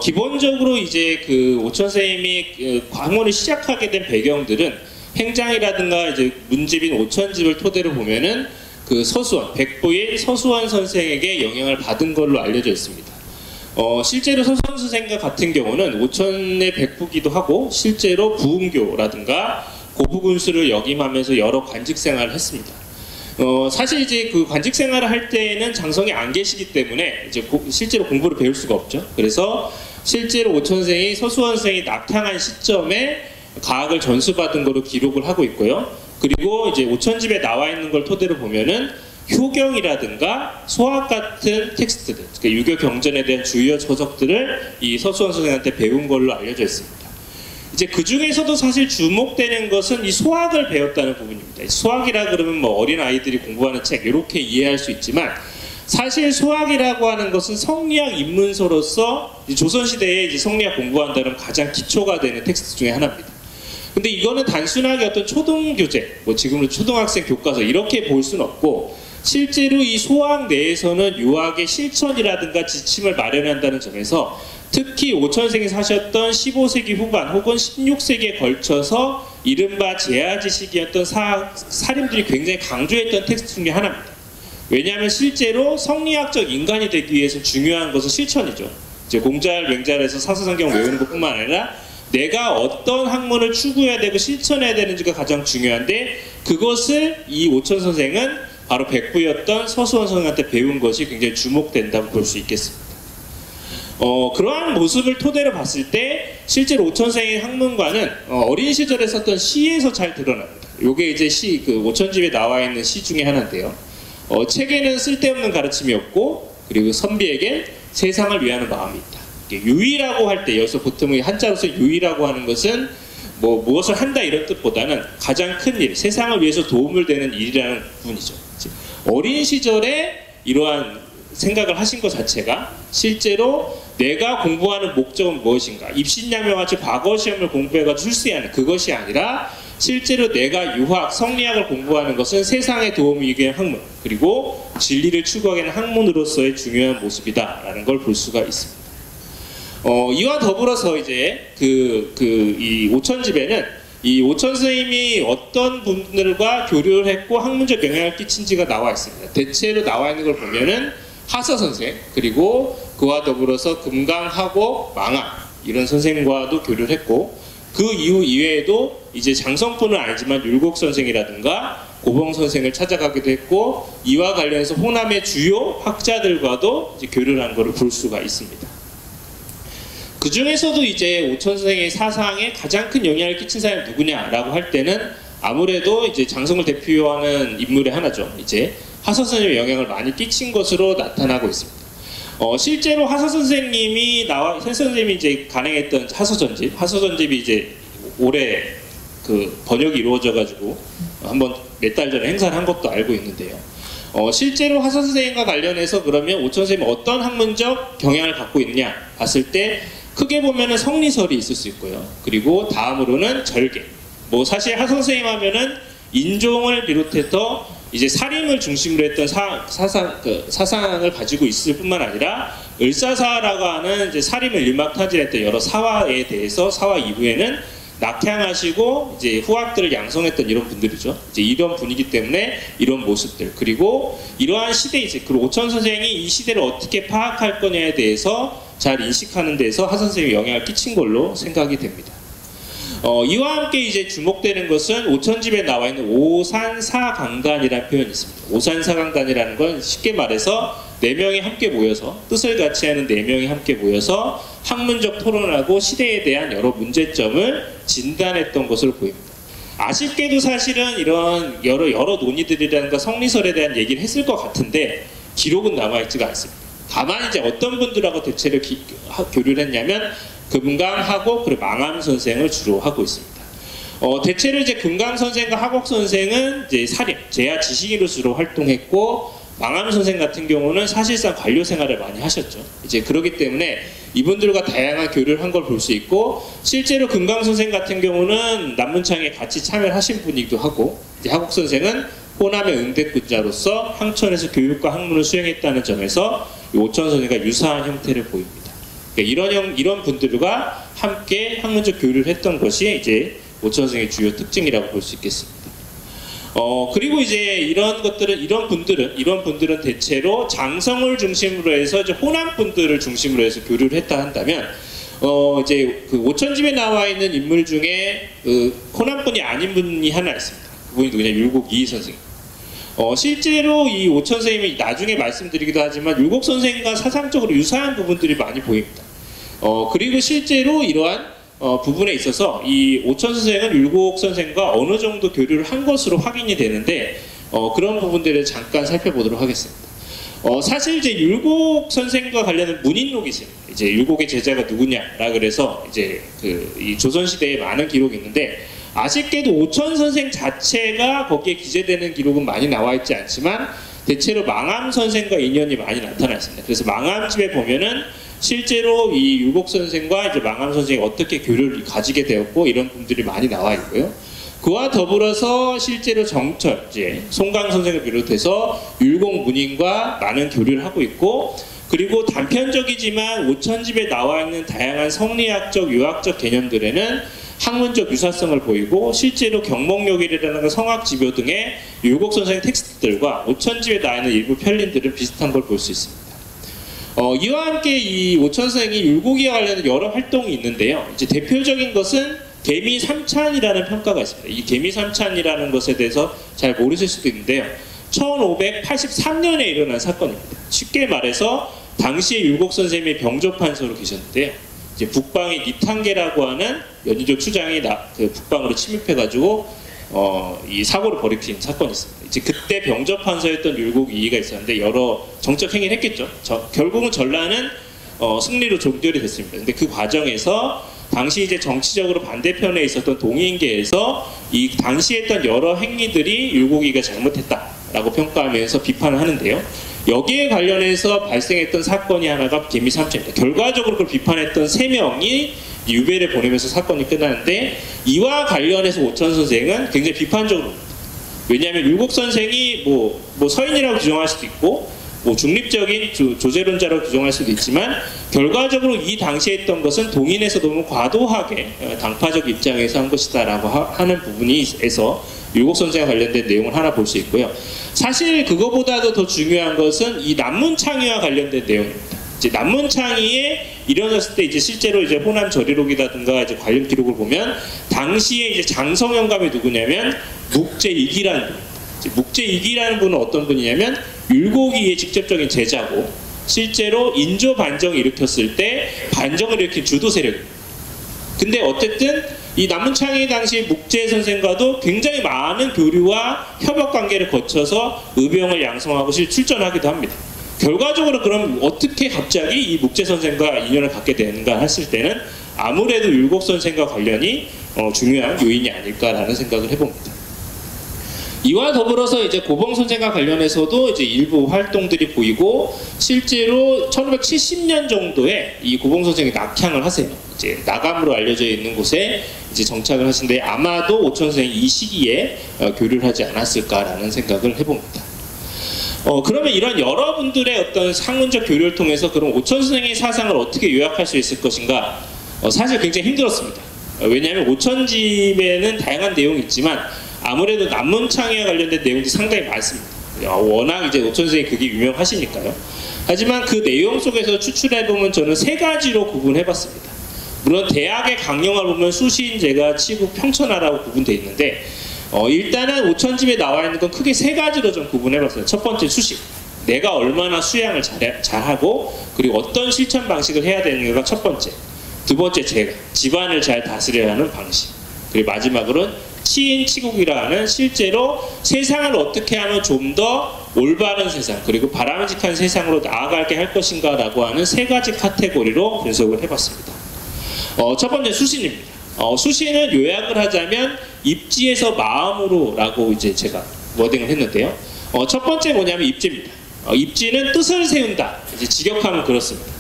기본적으로 이제 그 오천 선생님이 그 학문을 시작하게 된 배경들은 행장이라든가 이제 문집인 오천집을 토대로 보면은 그 서수원, 백부인 서수원 선생에게 영향을 받은 걸로 알려져 있습니다. 실제로 서수원 선생과 같은 경우는 오천의 백부기도 하고 실제로 부흥교라든가 고부군수를 역임하면서 여러 관직 생활을 했습니다. 사실 이제 그 관직 생활을 할 때에는 장성이 안 계시기 때문에 이제 실제로 공부를 배울 수가 없죠. 그래서 실제로 오천 선생이 서수원 선생이 낙향한 시점에 가학을 전수받은 거로 기록을 하고 있고요. 그리고 이제 오천집에 나와 있는 걸 토대로 보면은 효경이라든가 소학 같은 텍스트들, 그러니까 유교 경전에 대한 주요 저작들을 이 서수원 선생한테 배운 걸로 알려져 있습니다. 이제 그 중에서도 사실 주목되는 것은 이 소학을 배웠다는 부분입니다. 소학이라 그러면 뭐 어린 아이들이 공부하는 책 이렇게 이해할 수 있지만 사실 소학이라고 하는 것은 성리학 입문서로서 조선시대에 이제 성리학 공부한다는 가장 기초가 되는 텍스트 중에 하나입니다. 근데 이거는 단순하게 어떤 초등교재, 뭐 지금은 초등학생 교과서 이렇게 볼 수는 없고 실제로 이 소학 내에서는 유학의 실천이라든가 지침을 마련한다는 점에서 특히 오천 선생이 사셨던 15세기 후반 혹은 16세기에 걸쳐서 이른바 재야지식이었던 사림들이 굉장히 강조했던 텍스트 중에 하나입니다. 왜냐하면 실제로 성리학적 인간이 되기 위해서 중요한 것은 실천이죠. 이제 공잘, 맹잘에서 사서성경 외우는 것뿐만 아니라 내가 어떤 학문을 추구해야 되고 실천해야 되는지가 가장 중요한데, 그것을 이 오천 선생은 바로 백부였던 서수원 선생한테 배운 것이 굉장히 주목된다고 볼 수 있겠습니다. 그러한 모습을 토대로 봤을 때 실제로 오천 선생의 학문과는 어린 시절에 썼던 시에서 잘 드러납니다. 요게 이제 그 오천집에 나와 있는 시 중에 하나인데요. 책에는 쓸데없는 가르침이 없고, 그리고 선비에겐 세상을 위하는 마음이 있다. 유의라고 할 때, 여기서 보통 한자로서 유의라고 하는 것은 뭐 무엇을 한다 이런 뜻보다는 가장 큰 일, 세상을 위해서 도움을 되는 일이라는 부분이죠. 어린 시절에 이러한 생각을 하신 것 자체가 실제로 내가 공부하는 목적은 무엇인가, 입신양명 같이 과거 시험을 공부해가지고 출세하는 그것이 아니라 실제로 내가 유학, 성리학을 공부하는 것은 세상에 도움이 되는 학문, 그리고 진리를 추구하게 하는 학문으로서의 중요한 모습이다라는 걸 볼 수가 있습니다. 이와 더불어서 이제 이 오천집에는 이 오천 선생님이 어떤 분들과 교류를 했고 학문적 영향을 끼친지가 나와 있습니다. 대체로 나와 있는 걸 보면은 하서 선생, 그리고 그와 더불어서 금강하고 망암 이런 선생과도 교류를 했고, 그 이후 이외에도 이제 장성뿐은 아니지만 율곡 선생이라든가 고봉 선생을 찾아가기도 했고, 이와 관련해서 호남의 주요 학자들과도 이제 교류를 한 것을 볼 수가 있습니다. 그 중에서도 이제 오천 선생의 사상에 가장 큰 영향을 끼친 사람이 누구냐라고 할 때는 아무래도 이제 장성을 대표하는 인물의 하나죠. 이제 하서 선생님의 영향을 많이 끼친 것으로 나타나고 있습니다. 실제로 하서 선생님이 선생님이 이제 간행했던 하서전집이 이제 올해 그 번역이 이루어져가지고 한번 몇 달 전에 행사를 한 것도 알고 있는데요. 실제로 하서 선생님과 관련해서 그러면 오천 선생님이 어떤 학문적 경향을 갖고 있느냐 봤을 때 크게 보면은 성리설이 있을 수 있고요. 그리고 다음으로는 절개. 뭐 사실 하서 선생님 하면은 인종을 비롯해서 이제 사림을 중심으로 했던 사상을 가지고 있을 뿐만 아니라 을사사라고 하는 이제 사림을 일막타진했던 여러 사화에 대해서 사화 이후에는 낙향하시고 이제 후학들을 양성했던 이런 분들이죠. 이제 이런 분위기 때문에 이런 모습들, 그리고 이러한 시대 이제 그리고 오천 선생이 이 시대를 어떻게 파악할 거냐에 대해서 잘 인식하는 데서 하 선생님이 영향을 끼친 걸로 생각이 됩니다. 이와 함께 이제 주목되는 것은 오천집에 나와 있는 오산사강단이라는 표현이 있습니다. 오산사강단이라는 건 쉽게 말해서 4명이 함께 모여서 뜻을 같이 하는 4명이 함께 모여서 학문적 토론하고 시대에 대한 여러 문제점을 진단했던 것으로 보입니다. 아쉽게도 사실은 이런 여러 논의들이라든가 성리설에 대한 얘기를 했을 것 같은데 기록은 남아있지가 않습니다. 다만 이제 어떤 분들하고 대체로 교류를 했냐면 금강하고 그리고 망암 선생을 주로 하고 있습니다. 대체로 이제 금강 선생과 하곡 선생은 이제 사립, 제야 지식인으로 주로 활동했고, 망암 선생 같은 경우는 사실상 관료 생활을 많이 하셨죠. 이제 그렇기 때문에 이분들과 다양한 교류를 한 걸 볼 수 있고, 실제로 금강 선생 같은 경우는 남문창에 같이 참여를 하신 분이기도 하고, 이제 하곡 선생은 호남의 응대군자로서 항천에서 교육과 학문을 수행했다는 점에서 오천 선생과 유사한 형태를 보입니다. 그러니까 이런 분들과 함께 학문적 교류를 했던 것이 이제 오천 선생의 주요 특징이라고 볼 수 있겠습니다. 그리고 이제 이런 분들은 대체로 장성을 중심으로 해서 이제 호남 분들을 중심으로 해서 교류를 했다 한다면, 이제 그 오천집에 나와 있는 인물 중에 호남 분이 아닌 분이 하나 있습니다. 그분이 누구냐? 율곡 이희 선생. 실제로 이 오천 선생님이 나중에 말씀드리기도 하지만 율곡 선생과 사상적으로 유사한 부분들이 많이 보입니다. 그리고 실제로 이러한 부분에 있어서 이 오천 선생은 율곡 선생과 어느 정도 교류를 한 것으로 확인이 되는데, 그런 부분들을 잠깐 살펴보도록 하겠습니다. 사실 이제 율곡 선생과 관련된 문인록이 있습니다. 이제 율곡의 제자가 누구냐라 그래서 이제 이 조선 시대에 많은 기록이 있는데, 아쉽게도 오천 선생 자체가 거기에 기재되는 기록은 많이 나와 있지 않지만 대체로 망암 선생과 인연이 많이 나타나 있습니다. 그래서 망암집에 보면은 실제로 이 율곡 선생과 이제 망암 선생이 어떻게 교류를 가지게 되었고 이런 분들이 많이 나와 있고요. 그와 더불어서 실제로 정철, 이제 송강 선생을 비롯해서 율곡 문인과 많은 교류를 하고 있고, 그리고 단편적이지만 오천집에 나와 있는 다양한 성리학적, 유학적 개념들에는 학문적 유사성을 보이고 실제로 경목욕일이라는 성악지묘 등의 율곡 선생의 텍스트들과 오천집에 나와 있는 일부 편린들은 비슷한 걸 볼 수 있습니다. 이와 함께 이 오천 선생이 율곡이와 관련된 여러 활동이 있는데요. 이제 대표적인 것은 개미 삼찬이라는 평가가 있습니다. 이 개미 삼찬이라는 것에 대해서 잘 모르실 수도 있는데요. 1583년에 일어난 사건입니다. 쉽게 말해서 당시에 율곡 선생님이 병조판서로 계셨는데요. 이제 북방의 니탄계라고 하는 연희조 추장이 그 북방으로 침입해가지고 이 사고를 벌이킨 사건이 있습니다. 이제 그때 병조판서였던 율곡 이의가 있었는데 여러 정적 행위를 했겠죠. 결국은 전라는 승리로 종결이 됐습니다. 근데 그 과정에서 당시 이제 정치적으로 반대편에 있었던 동인계에서 이 당시 했던 여러 행위들이 율곡이가 잘못했다라고 평가하면서 비판을 하는데요. 여기에 관련해서 발생했던 사건이 하나가 개미 삼천입니다. 결과적으로 그걸 비판했던 3명이 유배를 보내면서 사건이 끝나는데 이와 관련해서 오천 선생은 굉장히 비판적으로, 왜냐하면 율곡 선생이 뭐 서인이라고 규정할 수도 있고 뭐 중립적인 조제론자로 규정할 수도 있지만 결과적으로 이 당시에 했던 것은 동인에서 너무 과도하게 당파적 입장에서 한 것이다라고 하는 부분에서 율곡 선생과 관련된 내용을 하나 볼 수 있고요. 사실 그거보다도 더 중요한 것은 이 난문창의와 관련된 내용입니다. 이제 난문창의에 일어났을 때 이제 실제로 이제 호남 저리록이라든가 이제 관련 기록을 보면 당시에 이제 장성영감이 누구냐면 묵제익이라는 분. 묵제익이라는 분은 어떤 분이냐면 율곡이의 직접적인 제자고 실제로 인조 반정을 일으켰을 때 반정을 일으킨 주도 세력입니다. 근데 어쨌든 이 난문창의 당시 묵제 선생과도 굉장히 많은 교류와 협업 관계를 거쳐서 의병을 양성하고 출전하기도 합니다. 결과적으로 그럼 어떻게 갑자기 이 묵제 선생과 인연을 갖게 되는가 했을 때는 아무래도 율곡 선생과 관련이 중요한 요인이 아닐까라는 생각을 해봅니다. 이와 더불어서 이제 고봉 선생과 관련해서도 이제 일부 활동들이 보이고 실제로 1570년 정도에 이 고봉 선생이 낙향을 하세요. 이제 나감으로 알려져 있는 곳에 이제 정착을 하신데 아마도 오천 선생이 이 시기에 교류를 하지 않았을까라는 생각을 해봅니다. 그러면 이런 여러분들의 어떤 학문적 교류를 통해서 그럼 오천 선생의 사상을 어떻게 요약할 수 있을 것인가? 사실 굉장히 힘들었습니다. 왜냐하면 오천집에는 다양한 내용이 있지만 아무래도 난문창의와 관련된 내용들이 상당히 많습니다. 워낙 이제 오천 선생이 그게 유명하시니까요. 하지만 그 내용 속에서 추출해보면 저는 3가지로 구분해봤습니다. 물론 대학의 강령을 보면 수시인제가 치국 평천하라고 구분되어 있는데 일단은 오천집에 나와 있는 건 크게 3가지로 좀 구분해봤어요. 첫 번째 수식. 내가 얼마나 수양을 잘하고 그리고 어떤 실천 방식을 해야 되는가가 첫 번째. 두 번째 제가 집안을 잘 다스려야 하는 방식. 그리고 마지막으로는 치인치국이라는 실제로 세상을 어떻게 하면 좀 더 올바른 세상 그리고 바람직한 세상으로 나아가게 할 것인가 라고 하는 3가지 카테고리로 분석을 해봤습니다. 첫 번째 수신입니다. 수신은 요약을 하자면 입지에서 마음으로 라고 이제 제가 워딩을 했는데요. 첫 번째 뭐냐면 입지입니다. 입지는 뜻을 세운다. 이제 직역하면 그렇습니다.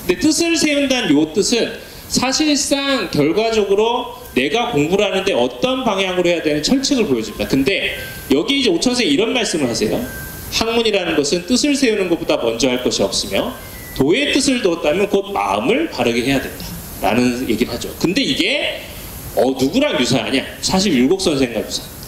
근데 뜻을 세운다는 요 뜻은 사실상 결과적으로 내가 공부를 하는데 어떤 방향으로 해야 되는 철칙을 보여줍니다. 근데 여기 이제 오천 선생이 이런 말씀을 하세요. 학문이라는 것은 뜻을 세우는 것보다 먼저 할 것이 없으며 도의 뜻을 두었다면 곧 마음을 바르게 해야 된다. 라는 얘기를 하죠. 근데 이게 누구랑 유사하냐? 사실 율곡 선생과 유사합니다.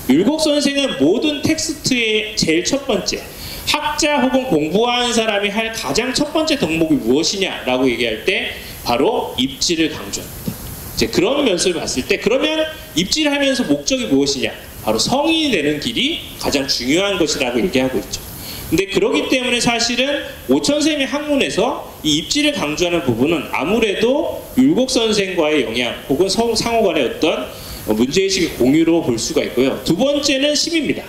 율곡 선생은 모든 텍스트의 제일 첫 번째 학자 혹은 공부하는 사람이 할 가장 첫 번째 덕목이 무엇이냐라고 얘기할 때 바로 입지를 강조합니다. 이제 그런 면을 봤을 때 그러면 입지를 하면서 목적이 무엇이냐? 바로 성인이 되는 길이 가장 중요한 것이라고 얘기하고 있죠. 근데 그렇기 때문에 사실은 오천 선생님의 학문에서 이 입지를 강조하는 부분은 아무래도 율곡 선생과의 영향 혹은 상호간의 어떤 문제의식의 공유로 볼 수가 있고요. 두 번째는 심입니다.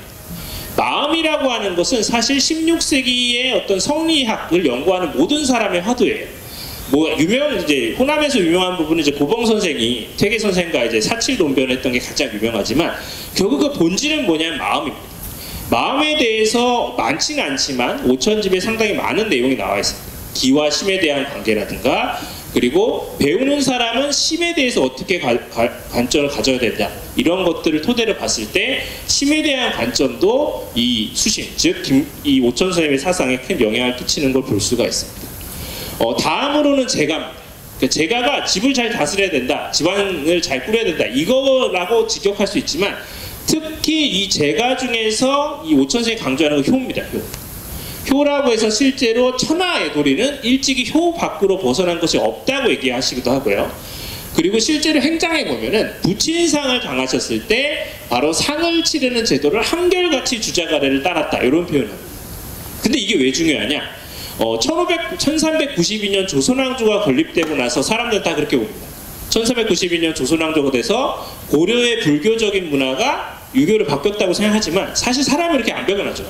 마음이라고 하는 것은 사실 16세기의 어떤 성리학을 연구하는 모든 사람의 화두예요. 이제 호남에서 유명한 부분은 이제 고봉 선생이 퇴계 선생과 이제 사칠 논변했던 게 가장 유명하지만 결국 그 본질은 뭐냐면 마음입니다. 마음에 대해서 많지는 않지만 오천집에 상당히 많은 내용이 나와 있습니다. 기와 심에 대한 관계라든가 그리고 배우는 사람은 심에 대해서 어떻게 관점을 가져야 된다. 이런 것들을 토대로 봤을 때 심에 대한 관점도 이 수신, 즉 이 오천 선생님의 사상에 큰 영향을 끼치는 걸 볼 수가 있습니다. 다음으로는 제가입니다. 그러니까 제가가 집을 잘 다스려야 된다, 집안을 잘 꾸려야 된다, 이거라고 직역할 수 있지만 특히 이 제가 중에서 이 오천생이 강조하는 건 효입니다. 효라고 해서 실제로 천하애돌이는 일찍이 효 밖으로 벗어난 것이 없다고 얘기하시기도 하고요. 그리고 실제로 행장에 보면은 부친상을 당하셨을 때 바로 상을 치르는 제도를 한결같이 주자가래를 따랐다, 이런 표현을 합니다. 근데 이게 왜 중요하냐? 1392년 조선왕조가 건립되고 나서 사람들은 다 그렇게 봅니다. 1392년 조선왕조가 돼서 고려의 불교적인 문화가 유교로 바뀌었다고 생각하지만 사실 사람은 이렇게 안 변하죠.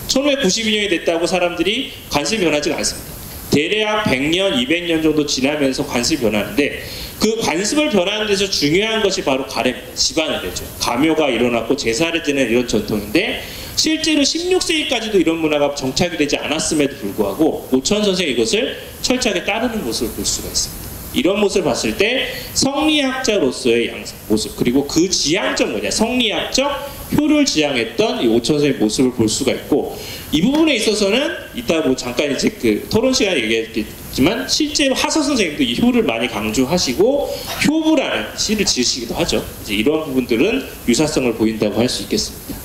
1592년이 됐다고 사람들이 관습이 변하지가 않습니다. 대략 100년, 200년 정도 지나면서 관습이 변하는데 그 관습을 변하는 데서 중요한 것이 바로 가래입니다. 집안의례죠. 가묘가 일어났고 제사를 지내는 이런 전통인데 실제로 16세기까지도 이런 문화가 정착이 되지 않았음에도 불구하고 오천 선생이 이것을 철저하게 따르는 모습을 볼 수가 있습니다. 이런 모습을 봤을 때 성리학자로서의 모습, 그리고 그 지향적 뭐냐, 성리학적 효를 지향했던 이 오천 선생의 모습을 볼 수가 있고, 이 부분에 있어서는 이따 뭐 잠깐 이제 그 토론 시간에 얘기했지만 실제로 하서 선생님도 이 효를 많이 강조하시고 효부라는 시를 지으시기도 하죠. 이제 이런 부분들은 유사성을 보인다고 할 수 있겠습니다.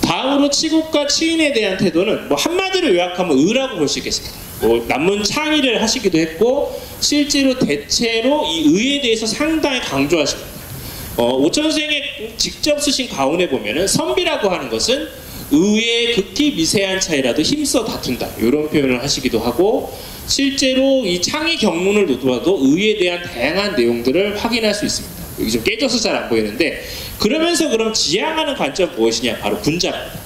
다음으로 치국과 치인에 대한 태도는 뭐 한마디로 요약하면 의라고 볼 수 있겠습니다. 뭐 난문 창의를 하시기도 했고 실제로 대체로 이 의에 대해서 상당히 강조하십니다. 오천 선생의 직접 쓰신 가운에 보면은 선비라고 하는 것은 의의 극히 미세한 차이라도 힘써 다툰다, 이런 표현을 하시기도 하고, 실제로 이 창의 경문을 놓더라도 의에 대한 다양한 내용들을 확인할 수 있습니다. 여기 좀 깨져서 잘 안 보이는데, 그러면서 그럼 지향하는 관점 무엇이냐, 바로 군자입니다.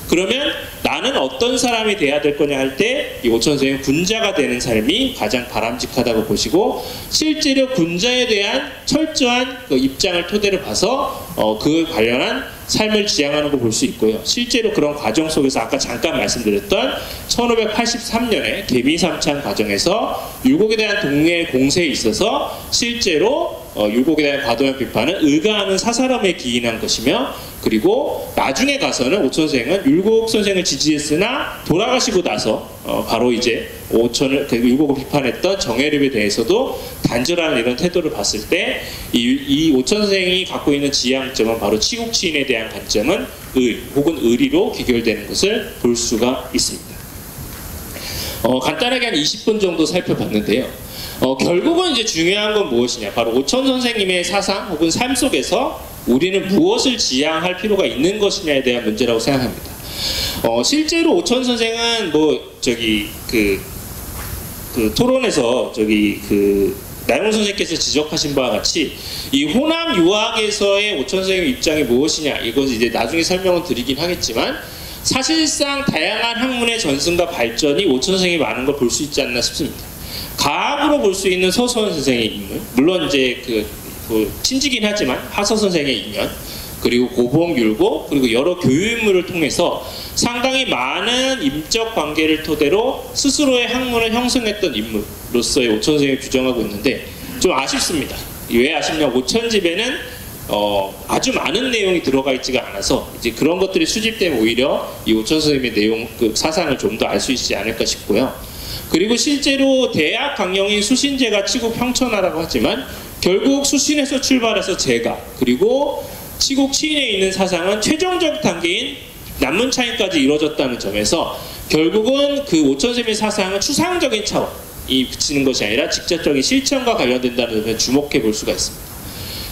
그러면 나는 어떤 사람이 돼야 될 거냐 할 때 이 오천 선생은 군자가 되는 삶이 가장 바람직하다고 보시고, 실제로 군자에 대한 철저한 그 입장을 토대로 봐서 그 관련한 삶을 지향하는 걸 볼 수 있고요. 실제로 그런 과정 속에서 아까 잠깐 말씀드렸던 1583년에 개미삼창 과정에서 율곡에 대한 동네 공세에 있어서 실제로 율곡에 대한 과도한 비판은 의가하는 사사람에 기인한 것이며, 그리고 나중에 가서는 오천 선생은 율곡 선생을 지지했으나 돌아가시고 나서 바로 이제 율곡을 비판했던 정혜립에 대해서도 단절하는 이런 태도를 봤을 때 이 오천 선생이 갖고 있는 지향점은 바로 치국치인에 대한 관점은 의 혹은 의리로 귀결되는 것을 볼 수가 있습니다. 간단하게 한 20분 정도 살펴봤는데요. 결국은 이제 중요한 건 무엇이냐, 바로 오천 선생님의 사상 혹은 삶 속에서 우리는 무엇을 지향할 필요가 있는 것이냐에 대한 문제라고 생각합니다. 실제로 오천 선생은 뭐 저기 그 토론에서 나영 선생님께서 지적하신 바와 같이 이 호남 유학에서의 오천 선생님의 입장이 무엇이냐, 이것을 이제 나중에 설명을 드리긴 하겠지만 사실상 다양한 학문의 전승과 발전이 오천 선생이 많은 걸 볼 수 있지 않나 싶습니다. 가학으로 볼 수 있는 서수원 선생의 인물, 물론 이제 친지긴 하지만 하서 선생의 인연, 그리고 고봉, 율곡, 그리고 여러 교유인물을 통해서 상당히 많은 인적 관계를 토대로 스스로의 학문을 형성했던 인물로서의 오천 선생을 규정하고 있는데 좀 아쉽습니다. 왜 아쉽냐고, 오천집에는 아주 많은 내용이 들어가 있지가 않아서 이제 그런 것들이 수집되면 오히려 이 오천 선생님의 내용, 그 사상을 좀 더 알 수 있지 않을까 싶고요. 그리고 실제로 대학 강령인 수신제가 치국 평천하라고 하지만 결국 수신에서 출발해서 제가, 그리고 치국 치인에 있는 사상은 최종적 단계인 난문차인까지 이루어졌다는 점에서 결국은 그 오천 선생님의 사상은 추상적인 차원이 비치는 것이 아니라 직접적인 실천과 관련된다는 점에 주목해 볼 수가 있습니다.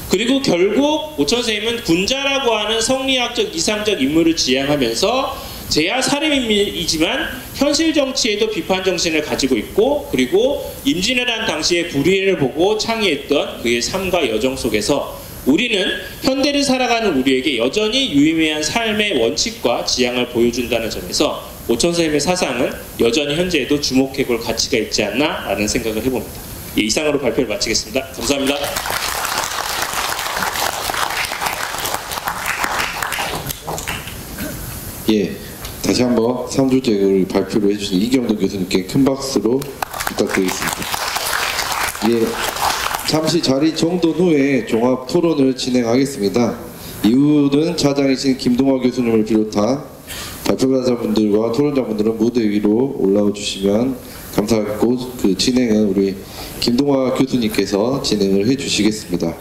그리고 결국 오천 선생님은 군자라고 하는 성리학적 이상적 인물을 지향하면서 제야 사림이지만 현실 정치에도 비판 정신을 가지고 있고, 그리고 임진왜란 당시의 불의를 보고 창의했던 그의 삶과 여정 속에서 우리는 현대를 살아가는 우리에게 여전히 유의미한 삶의 원칙과 지향을 보여준다는 점에서 오천 선생님의 사상은 여전히 현재에도 주목해볼 가치가 있지 않나라는 생각을 해봅니다. 이상으로 발표를 마치겠습니다. 감사합니다. 예, 다시 한번 3주제를 발표를 해주신 이경돈 교수님께 큰 박수로 부탁드리겠습니다. 예, 잠시 자리 정돈 후에 종합 토론을 진행하겠습니다. 이후는 차장이신 김동화 교수님을 비롯한 발표자분들과 토론자분들은 무대 위로 올라와 주시면 감사하고 그 진행은 우리 김동화 교수님께서 진행을 해주시겠습니다.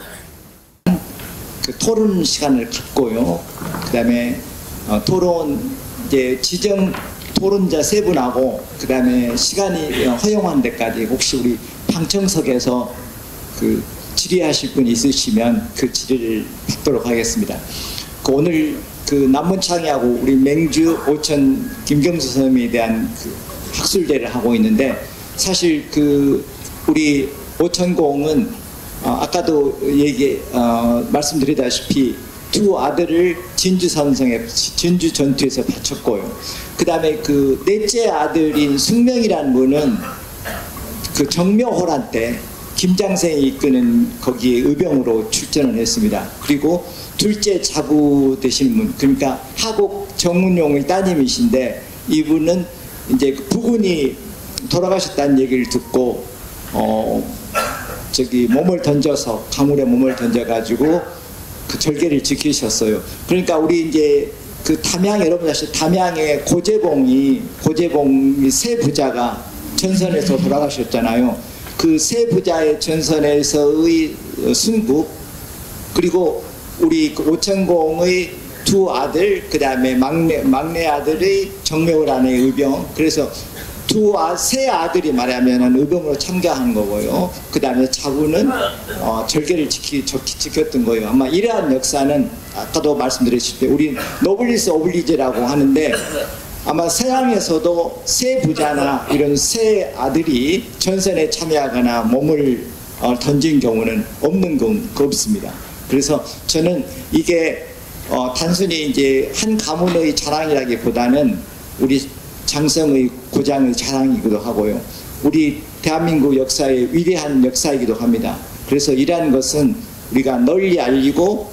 그 토론 시간을 갖고요. 그다음에 토론 이제 지정 토론자 3분하고 그다음에 시간이 허용한 데까지 혹시 우리 방청석에서 그 질의하실 분 있으시면 그 질의를 받도록 하겠습니다. 그 오늘 그 남문창이하고 우리 맹주 오천 김경수 선생님에 대한 그 학술대를 하고 있는데 사실 그 우리 오천공은 아까도 말씀드리다시피 두 아들을 진주 전투에서 바쳤고요. 그 다음에 그 넷째 아들인 숙명이라는 분은 그 정묘호란 때 김장생이 이끄는 거기에 의병으로 출전을 했습니다. 그리고 둘째 자부 되시는 분, 그러니까 하곡 정운용의 따님이신데 이분은 이제 부군이 돌아가셨다는 얘기를 듣고 몸을 던져서 가물에 몸을 던져가지고 그 절개를 지키셨어요. 그러니까 우리 이제 그 담양 여러분 아시죠? 담양의 고재봉이 세 부자가 전선에서 돌아가셨잖아요. 그 세 부자의 전선에서의 순국 그리고 우리 그 오천공의 두 아들 그 다음에 막내 아들의 정묘란의 의병 그래서 세 아들이 말하면 의병으로 참가한 거고요. 그 다음에 자부는 절개를 지켰던 거예요. 아마 이러한 역사는 아까도 말씀드렸을 때 우리 노블리스 오블리제라고 하는데 아마 서양에서도 세 부자나 이런 세 아들이 전선에 참여하거나 몸을 던진 경우는 없습니다. 그래서 저는 이게 단순히 이제 한 가문의 자랑이라기보다는 우리 장성의 고장의 자랑이기도 하고요. 우리 대한민국 역사의 위대한 역사이기도 합니다. 그래서 이러한 것은 우리가 널리 알리고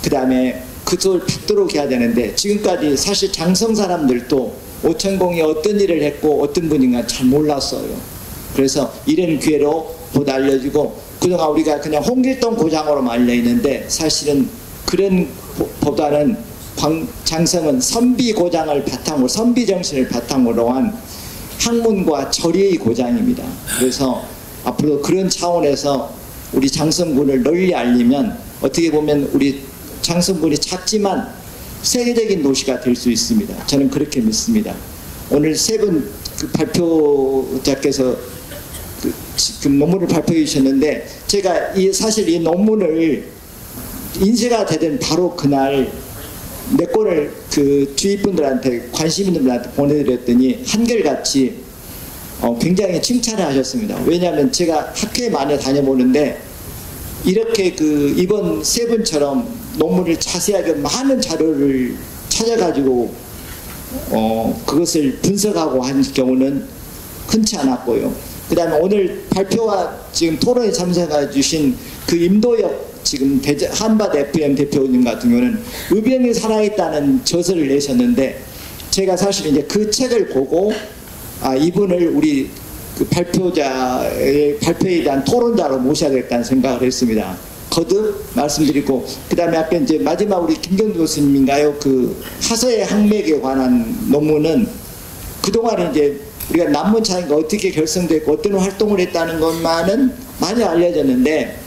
그 다음에 그걸 받도록 해야 되는데 지금까지 사실 장성 사람들도 오천공이 어떤 일을 했고 어떤 분인가 잘 몰랐어요. 그래서 이런 기회로 보다 알려지고 그동안 우리가 그냥 홍길동 고장으로만 알려있는데 사실은 그런 보다는 장성은 선비 고장을 바탕으로 선비 정신을 바탕으로 한 학문과 절의의 고장입니다. 그래서 앞으로 그런 차원에서 우리 장성군을 널리 알리면 어떻게 보면 우리 장성군이 작지만 세계적인 도시가 될 수 있습니다. 저는 그렇게 믿습니다. 오늘 세 분 그 발표자께서 그 논문을 발표해 주셨는데 제가 사실 이 논문을 인쇄가 되던 바로 그날 내 거를 그 주위 분들한테 관심 있는 분들한테 보내드렸더니 한결같이 굉장히 칭찬을 하셨습니다. 왜냐하면 제가 학교에 많이 다녀보는데 이렇게 그 이번 세 분처럼 논문을 자세하게 많은 자료를 찾아가지고 그것을 분석하고 한 경우는 흔치 않았고요. 그 다음에 오늘 발표와 지금 토론에 참석해 주신 그 임도혁 지금 한밭 FM 대표님 같은 경우는 의병이 살아있다는 저서를 내셨는데 제가 사실 이제 그 책을 보고 이분을 우리 그 발표자의 발표에 대한 토론자로 모셔야겠다는 생각을 했습니다. 거듭 말씀드리고 그 다음에 아까 이제 마지막 우리 김경주 교수님인가요? 그 하서의 항맥에 관한 논문은 그동안 이제 우리가 남문창이가 어떻게 결성됐고 어떤 활동을 했다는 것만은 많이 알려졌는데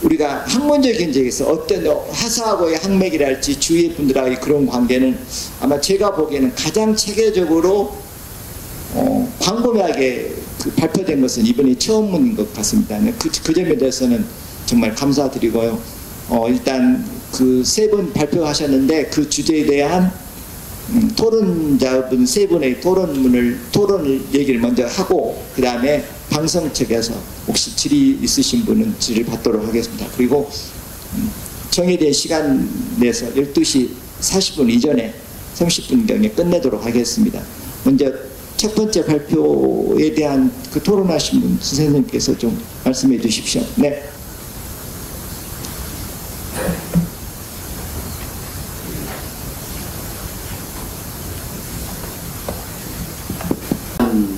우리가 학문적인 적에서 어떤 하서하고의 항맥이랄지 주위의 분들하고의 그런 관계는 아마 제가 보기에는 가장 체계적으로 광범위하게 그 발표된 것은 이번이 처음인 것 같습니다. 그 점에 대해서는 정말 감사드리고요. 일단 그 세 분 발표하셨는데 그 주제에 대한 토론자분 세 분의 토론을 얘기를 먼저 하고 그 다음에 방송 측에서 혹시 질의 있으신 분은 질의를 받도록 하겠습니다. 그리고 정해진 시간 내에서 12시 40분 이전에 30분경에 끝내도록 하겠습니다. 먼저 첫 번째 발표에 대한 그 토론하신 분 선생님께서 좀 말씀해 주십시오. 네.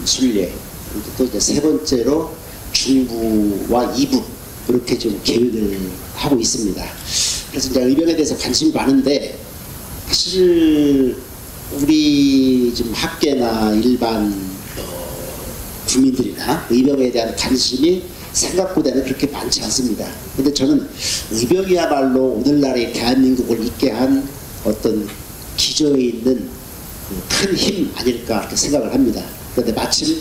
순례 또 이제 세 번째로 중부와 이부 이렇게 좀 계획을 하고 있습니다. 그래서 이제 의병에 대해서 관심이 많은데 사실 우리 지금 학계나 일반 국민들이나 의병에 대한 관심이 생각보다는 그렇게 많지 않습니다. 근데 저는 의병이야말로 오늘날의 대한민국을 있게 한 어떤 기저에 있는 큰 힘 아닐까 이렇게 생각을 합니다. 그런데 마침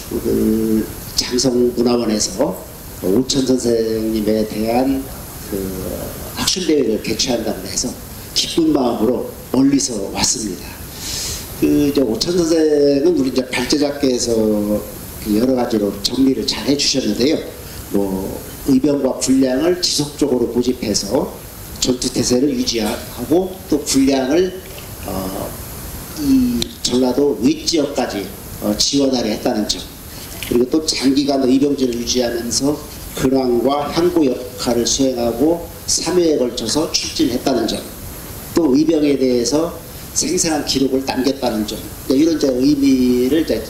그 장성문화원에서 오천 선생님에 대한 그 학술대회를 개최한다고 해서 기쁜 마음으로 멀리서 왔습니다. 그 이제 오천 선생은 우리 이제 발제작께에서 여러 가지로 정리를 잘 해주셨는데요. 뭐 의병과 군량을 지속적으로 모집해서 전투태세를 유지하고 또 군량을 이 전라도 윗지역까지 지원하려 했다는 점, 그리고 또 장기간 의병제를 유지하면서 근황과 향고 역할을 수행하고 3회에 걸쳐서 출진했다는 점, 또 의병에 대해서 생생한 기록을 남겼다는 점, 이런 이제 의미를 이제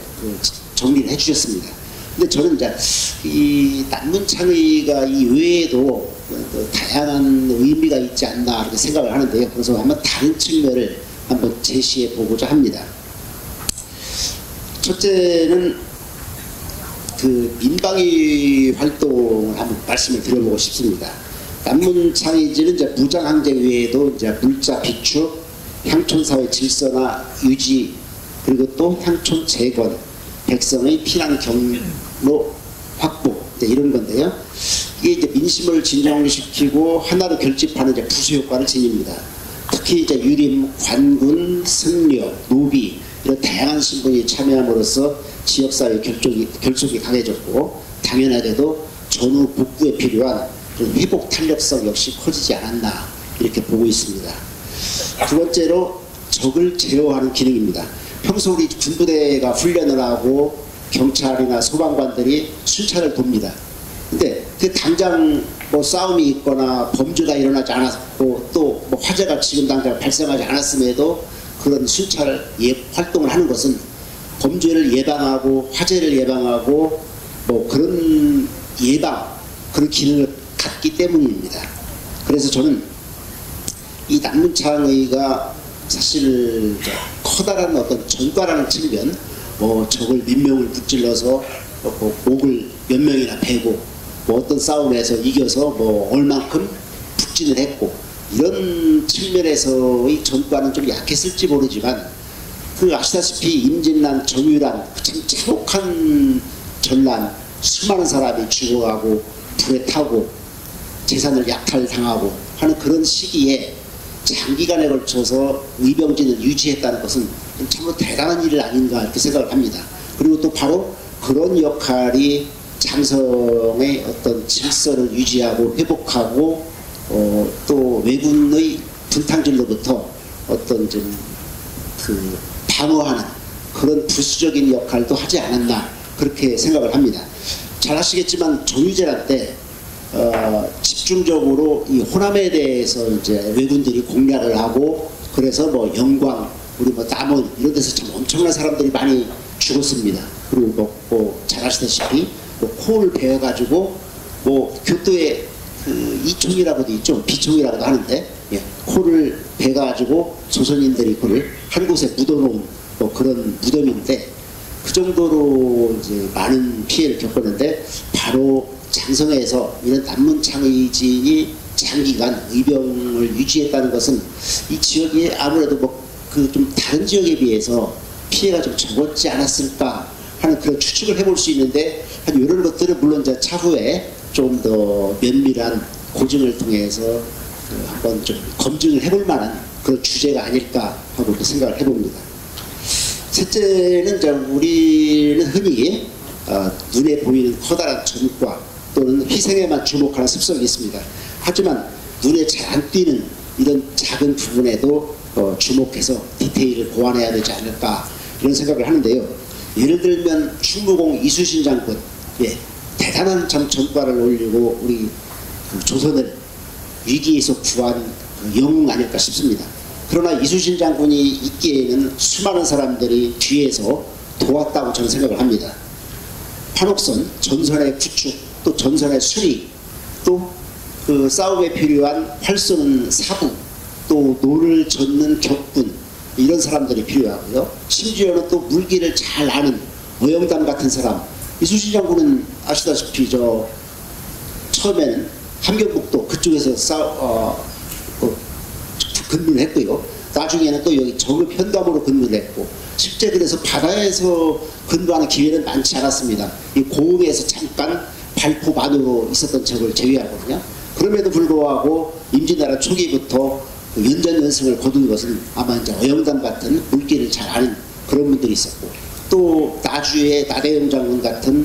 정리를 해주셨습니다. 근데 저는 이제 이 난문창의가 이 외에도 다양한 의미가 있지 않나 이렇게 생각을 하는데요. 그래서 한번 다른 측면을 한번 제시해 보고자 합니다. 첫째는 그 민방위 활동을 한번 말씀을 드려보고 싶습니다. 난문창의지는 이제 무장항쟁 외에도 이제 물자 비축, 향촌사회 질서나 유지, 그리고 또 향촌 재건, 백성의 피난 경로 확보, 이런 건데요. 이게 이제 민심을 진정시키고 하나로 결집하는 이제 부수 효과를 지닙니다. 특히 이제 유림, 관군, 승려, 노비 이런 다양한 신분이 참여함으로써 지역사회 결속이 강해졌고, 당연하게도 전후 복구에 필요한 회복 탄력성 역시 커지지 않았나 이렇게 보고 있습니다. 두 번째로 적을 제어하는 기능입니다. 평소 우리 군부대가 훈련을 하고 경찰이나 소방관들이 순찰을 돕니다. 근데 그 당장 뭐 싸움이 있거나 범죄가 일어나지 않았고 또 뭐 화재가 지금 당장 발생하지 않았음에도 그런 순찰 활동을 하는 것은 범죄를 예방하고 화재를 예방하고 뭐 그런 그런 기능을 갖기 때문입니다. 그래서 저는 이 난문창의가 사실 커다란 어떤 전과라는 측면, 뭐 적을 몇 명을 북질러서 목을 몇 명이나 베고 뭐 어떤 싸움에서 이겨서 뭐 얼만큼 북진을 했고, 이런 측면에서의 전과는 좀 약했을지 모르지만 그 아시다시피 임진란, 정유란 참 참혹한 전란, 수많은 사람이 죽어가고 불에 타고 재산을 약탈당하고 하는 그런 시기에 장기간에 걸쳐서 의병진을 유지했다는 것은 참으로 대단한 일 아닌가 이렇게 생각을 합니다. 그리고 또 바로 그런 역할이 장성의 어떤 질서를 유지하고 회복하고 또 왜군의 분탕질로부터 어떤 좀 그 방어하는 그런 부수적인 역할도 하지 않았나 그렇게 생각을 합니다. 잘 아시겠지만 정유재란 때 집중적으로 이 호남에 대해서 이제 왜군들이 공략을 하고, 그래서 뭐 영광, 우리 뭐 남원 이런 데서 참 엄청난 사람들이 많이 죽었습니다. 그리고 뭐 잘 아시다시피 뭐 코를 베어가지고 뭐 교토에 그 이총이라고도 있죠, 비총이라고도 하는데, 예, 코를 베가지고 조선인들이 그를 한 곳에 묻어놓은 뭐 그런 무덤인데, 그 정도로 이제 많은 피해를 겪었는데, 바로 장성에서 이런 난문창의진이 장기간 의병을 유지했다는 것은 이 지역이 아무래도 뭐 그 좀 다른 지역에 비해서 피해가 좀 적었지 않았을까 하는 그런 추측을 해볼 수 있는데, 한 이런 것들은 물론 이제 차후에 좀 더 면밀한 고증을 통해서 한번 좀 검증을 해볼 만한 그런 주제가 아닐까 하고 이렇게 생각을 해봅니다. 셋째는 이제 우리는 흔히 눈에 보이는 커다란 전과 또는 희생에만 주목하는 습성이 있습니다. 하지만 눈에 잘 안 띄는 이런 작은 부분에도 주목해서 디테일을 보완해야 되지 않을까 이런 생각을 하는데요. 예를 들면 충무공 이수신 장군, 예, 대단한 전과를 올리고 우리 조선을 위기에서 구한 영웅 아닐까 싶습니다. 그러나 이수신 장군이 있기에는 수많은 사람들이 뒤에서 도왔다고 저는 생각을 합니다. 판옥선, 전선의 구축, 또 전선의 수리, 또 그 싸움에 필요한 활 쏘는 사부, 또 노를 젓는 격군, 이런 사람들이 필요하고요. 심지어는 또 물기를 잘 아는 어영담 같은 사람, 이순신 장군은 아시다시피 처음에는 함경북도 그쪽에서 근무를 했고요. 나중에는 또 여기 정읍 현감으로 근무를 했고, 실제 그래서 바다에서 근무하는 기회는 많지 않았습니다. 이 고흥에서 잠깐 발포반으로 있었던 적을 제외하거든요. 그럼에도 불구하고 임진왜란 초기부터 그 연전연승을 거둔 것은 아마 이제 어영단 같은 물길을 잘 아는 그런 분들이 있었고, 또 나주의 나대영 장군 같은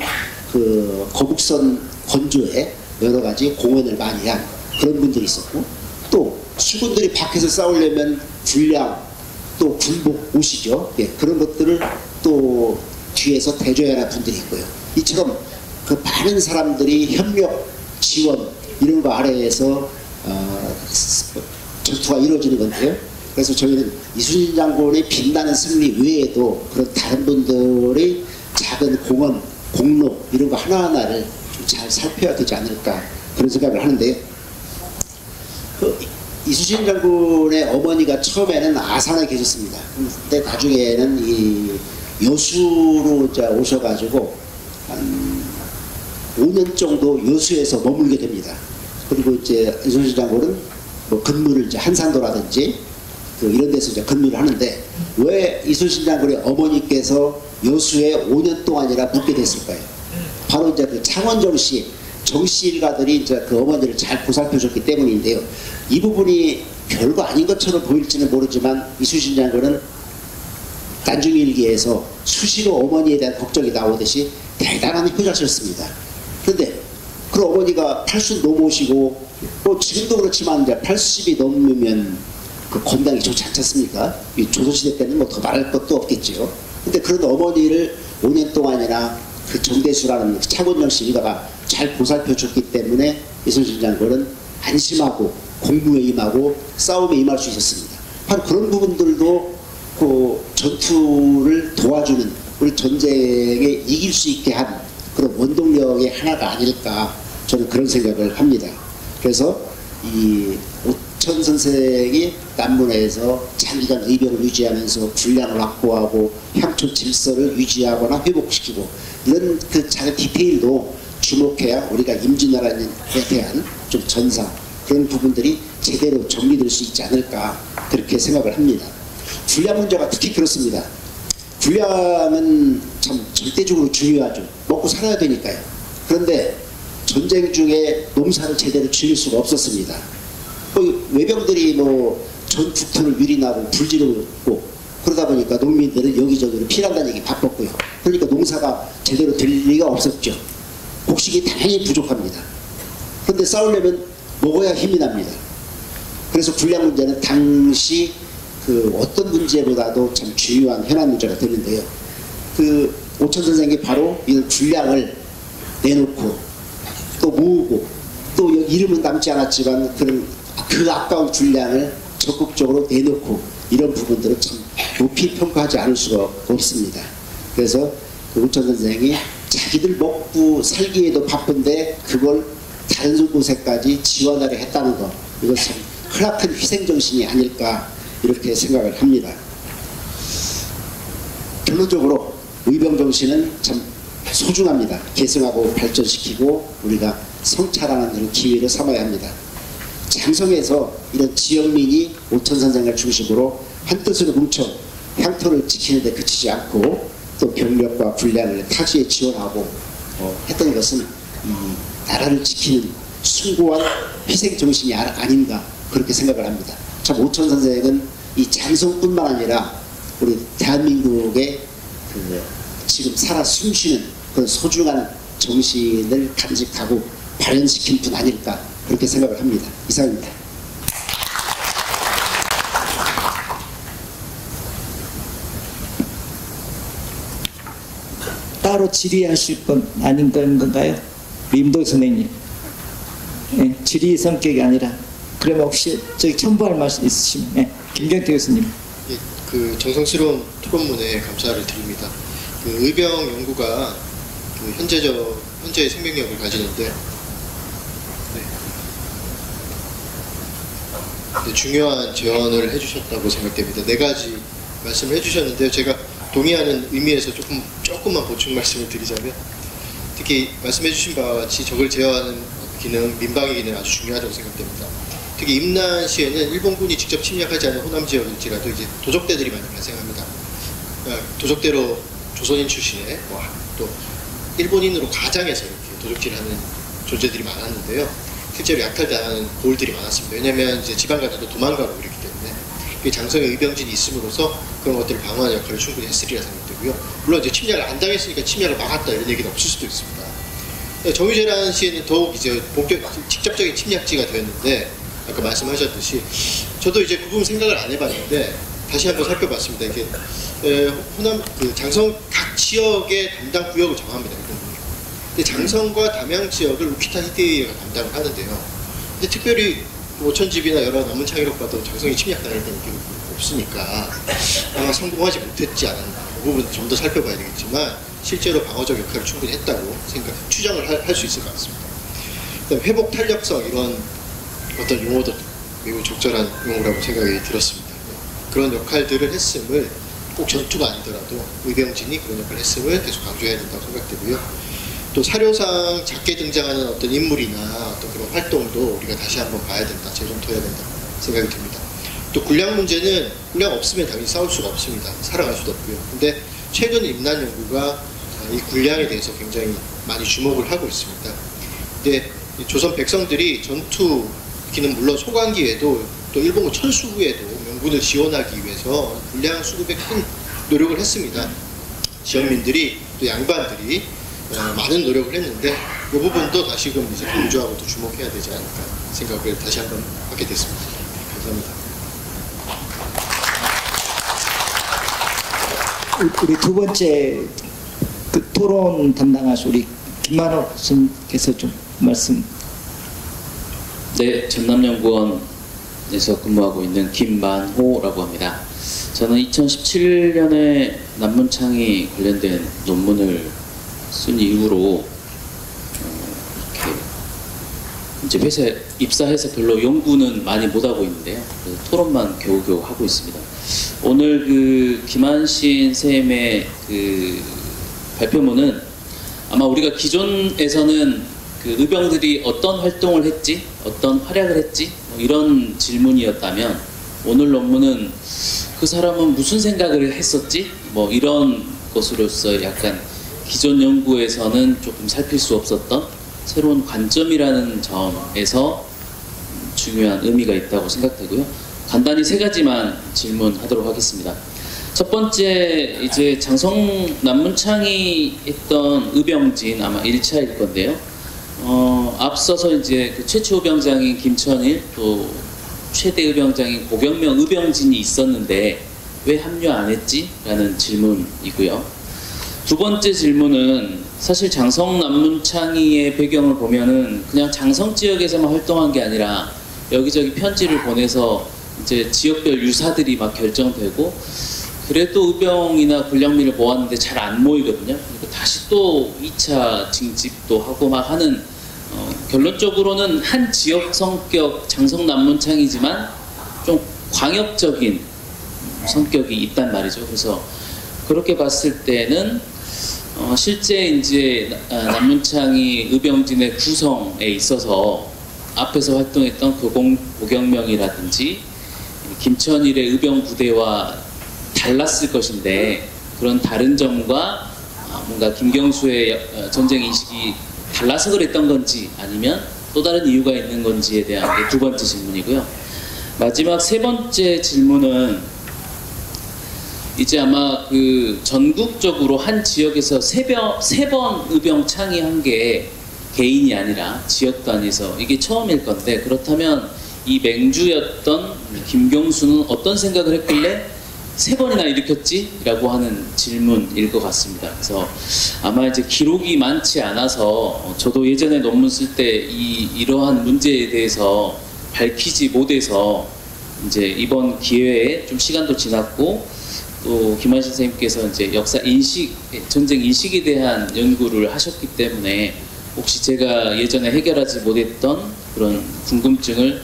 그 거북선 건조에 여러 가지 공헌을 많이 한 그런 분들이 있었고, 또 수군들이 밖에서 싸우려면 군량, 또 군복 옷이죠. 예, 그런 것들을 또 뒤에서 대줘야 하는 분들이 있고요. 이처럼 그 많은 사람들이 협력, 지원 이런 거 아래에서 전투가 이루어지는 건데요. 그래서 저희는 이순신 장군의 빛나는 승리 외에도 그런 다른 분들의 작은 공헌, 공로 이런 거 하나하나를 좀 잘 살펴야 되지 않을까 그런 생각을 하는데요. 이순신 장군의 어머니가 처음에는 아산에 계셨습니다. 근데 나중에는 이 여수로 오셔가지고 한 5년 정도 여수에서 머물게 됩니다. 그리고 이제 이순신 장군은 뭐 근무를 이제 한산도라든지 이런 데서 이제 근무를 하는데, 왜 이순신 장군의 어머니께서 여수에 5년 동안이나 묵게 됐을까요? 바로 이제 그 창원정 씨, 정씨 일가들이 이제 그 어머니를 잘 보살펴 줬기 때문인데요. 이 부분이 별거 아닌 것처럼 보일지는 모르지만 이순신 장군은 난중일기에서 수시로 어머니에 대한 걱정이 나오듯이 대단한 효자셨습니다. 그런데 그 어머니가 80 넘으시고, 뭐 지금도 그렇지만 이제 80이 넘으면 그 건강이 좋지 않지 않습니까? 이 조선시대 때는 뭐 더 말할 것도 없겠죠. 근데 그런 어머니를 5년 동안이나 그 정대수라는 차원정 씨 일가가 잘 보살펴 줬기 때문에 이순신 장군은 안심하고 공부에 임하고 싸움에 임할 수 있었습니다. 바로 그런 부분들도 그 전투를 도와주는, 우리 전쟁에 이길 수 있게 한 그런 원동력의 하나가 아닐까, 저는 그런 생각을 합니다. 그래서 이 오천 선생이 남문에서 장기간 의병을 유지하면서 군량을 확보하고 향토 질서를 유지하거나 회복시키고, 이런 그 작은 디테일도 주목해야 우리가 임진왜란에 대한 좀 전사, 그런 부분들이 제대로 정리될 수 있지 않을까 그렇게 생각을 합니다. 군량 문제가 특히 그렇습니다. 군량은 참 절대적으로 중요하죠. 먹고 살아야 되니까요. 그런데 전쟁 중에 농사를 제대로 지을 수가 없었습니다. 외병들이 뭐 전투터를 유린하고 불지르고 그러다 보니까 농민들은 여기저기로 피난 다니기 바빴고요. 그러니까 농사가 제대로 될 리가 없었죠. 곡식이 당연히 부족합니다. 그런데 싸우려면 먹어야 힘이 납니다. 그래서 군량 문제는 당시 그 어떤 문제보다도 참 중요한 현안 문제가 되는데요. 그 오천 선생이 바로 이런 군량을 내놓고 또 모으고, 또 이름은 남지 않았지만 그 아까운 군량을 적극적으로 내놓고, 이런 부분들은 참 높이 평가하지 않을 수가 없습니다. 그래서 그 오천 선생이 자기들 먹고 살기에도 바쁜데 그걸 다른 곳에까지 지원하려 했다는 것, 이것은 참 크나큰 희생정신이 아닐까 이렇게 생각을 합니다. 결론적으로 의병정신은 참 소중합니다. 계승하고 발전시키고 우리가 성찰하는 그런 기회를 삼아야 합니다. 장성에서 이런 지역민이 오천 선생을 중심으로 한뜻으로 뭉쳐 향토를 지키는 데 그치지 않고, 또 병력과 군량을 타지에 지원하고 했던 것은 이 나라를 지키는 숭고한 희생정신이 아닌가 그렇게 생각을 합니다. 참 오천 선생은 이 장성뿐만 아니라 우리 대한민국의 그 지금 살아 숨쉬는 그런 소중한 정신을 간직하고 발현시킨 분 아닐까 그렇게 생각을 합니다. 이상입니다. 따로 질의하실 건 아닌 건가요? 임도 선생님. 예, 질의 성격이 아니라. 그러면 혹시 저기 첨부할 말씀 있으시면, 예, 김경태 교수님. 예, 그 정성스러운 토론문에 감사를 드립니다. 그 의병 연구가 그 현재의 생명력을 가지는데, 네, 중요한 제언을 해주셨다고 생각됩니다. 4가지 말씀을 해주셨는데요. 제가 동의하는 의미에서 조금만 보충 말씀을 드리자면, 특히 말씀해주신 바와 같이 적을 제어하는 기능, 민방위 기능 아주 중요하다고 생각됩니다. 특히 임난 시에는 일본군이 직접 침략하지 않은 호남 지역일지라도 이제 도적대들이 많이 발생합니다. 도적대로 조선인 출신의 또 일본인으로 가장해서 이렇게 도적질하는 존재들이 많았는데요. 실제로 약탈당하는 고을들이 많았습니다. 왜냐하면 이제 지방 가다도 도망가고 이렇기 때문에 장성의 의병진이 있음으로써 그런 것들을 방어하는 역할을 충분히 했으리라 생각되고요. 물론 이제 침략을 안 당했으니까 침략을 막았다 이런 얘기는 없을 수도 있습니다. 정유재라는 시에는 더욱 이제 직접적인 침략지가 되었는데 아까 말씀하셨듯이 저도 이제 그 부분 생각을 안 해봤는데 다시 한번 살펴봤습니다. 이게 호남 장성 각 지역의 담당 구역을 정합니다. 근데 장성과 담양 지역을 우키타 히데이가 담당을 하는데요. 근데 특별히 오천집이나 여러 남은 창의력 봐도 장성이 침략당할 때는 없으니까 아마 성공하지 못했지 않았나. 그 부분 좀 더 살펴봐야 되겠지만 실제로 방어적 역할을 충분히 했다고 추정을 할 수 있을 것 같습니다. 그다음 회복 탄력성 이런 어떤 용어도 매우 적절한 용어라고 생각이 들었습니다. 그런 역할들을 했음을 꼭 전투가 아니더라도 의병진이 그런 역할을 했음을 계속 강조해야 된다고 생각되고요. 또 사료상 작게 등장하는 어떤 인물이나 어떤 그런 활동도 우리가 다시 한번 봐야 된다, 재검토해야 된다 생각이 듭니다. 또 군량 문제는 군량 없으면 당연히 싸울 수가 없습니다. 살아갈 수도 없고요. 근데 최근 임난 연구가 이 군량에 대해서 굉장히 많이 주목을 하고 있습니다. 근데 조선 백성들이 전투기는 물론 소관기 외에도 또 일본군 철수 후에도 명군을 지원하기 위해서 군량 수급에 큰 노력을 했습니다. 지역민들이 또 양반들이 많은 노력을 했는데 이 부분도 다시금 이제 강조하고 또 주목해야 되지 않을까 생각을 다시 한번 하게 됐습니다. 감사합니다. 우리 두 번째 그 토론 담당하신 우리 김만호 선생님께서 좀 말씀. 네, 전남연구원에서 근무하고 있는 김만호라고 합니다. 저는 2017년에 남문창이 관련된 논문을 쓴 이후로 이렇게 이제 회사에 입사해서 별로 연구는 많이 못하고 있는데요. 그래서 토론만 겨우겨우 하고 있습니다. 오늘 그 김한신 쌤의 그 발표문은 아마 우리가 기존에서는 그 의병들이 어떤 활동을 했지, 어떤 활약을 했지, 뭐 이런 질문이었다면 오늘 논문은 그 사람은 무슨 생각을 했었지, 뭐 이런 것으로서 약간 기존 연구에서는 조금 살필 수 없었던 새로운 관점이라는 점에서 중요한 의미가 있다고 생각되고요. 간단히 세 가지만 질문하도록 하겠습니다. 첫 번째, 이제 장성 남문창이 했던 의병진 아마 1차일 건데요. 앞서서 이제 그 최초 의병장인 김천일, 또 최대 의병장인 고경명 의병진이 있었는데 왜 합류 안 했지? 라는 질문이고요. 두 번째 질문은 사실 장성 남문창이의 배경을 보면은 그냥 장성 지역에서만 활동한 게 아니라 여기저기 편지를 보내서 이제 지역별 유사들이 막 결정되고 그래도 의병이나 군량미를 모았는데 잘 안 모이거든요. 그러니까 다시 또 2차 징집도 하고 막 하는 결론적으로는 한 지역 성격 장성 남문창이지만 좀 광역적인 성격이 있단 말이죠. 그래서 그렇게 봤을 때는 실제 이제 남문창이 의병진의 구성에 있어서 앞에서 활동했던 고경명이라든지 김천일의 의병 부대와 달랐을 것인데 그런 다른 점과 뭔가 김경수의 전쟁 인식이 달라서 그랬던 건지 아니면 또 다른 이유가 있는 건지에 대한 게 두 번째 질문이고요. 마지막 세 번째 질문은 이제 아마 그 전국적으로 한 지역에서 세 번 의병 창의한 게 개인이 아니라 지역 단위에서 이게 처음일 건데 그렇다면 이 맹주였던 김경수는 어떤 생각을 했길래 세 번이나 일으켰지? 라고 하는 질문일 것 같습니다. 그래서 아마 이제 기록이 많지 않아서 저도 예전에 논문 쓸 때 이러한 문제에 대해서 밝히지 못해서 이제 이번 기회에 좀 시간도 지났고 또 김한신 선생님께서 이제 역사 인식, 전쟁 인식에 대한 연구를 하셨기 때문에 혹시 제가 예전에 해결하지 못했던 그런 궁금증을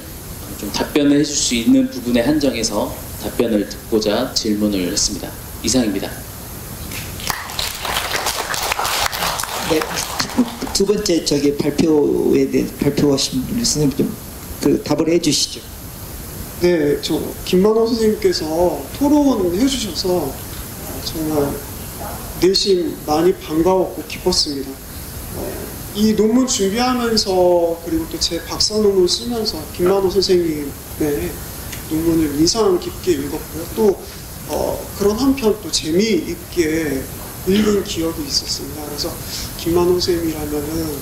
좀 답변을 해줄 수 있는 부분에 한정해서 답변을 듣고자 질문을 했습니다. 이상입니다. 네, 두 번째 저기 발표에 대해 발표하신 분이 선생님 좀 그 답을 해주시죠. 네, 저 김만호 선생님께서 토론해 주셔서 정말 내심 많이 반가웠고 기뻤습니다. 이 논문 준비하면서 그리고 또 제 박사 논문 쓰면서 김만호 선생님의 논문을 인상 깊게 읽었고요. 또 그런 한편 또 재미있게 읽은 기억이 있었습니다. 그래서 김만호 선생님이라면은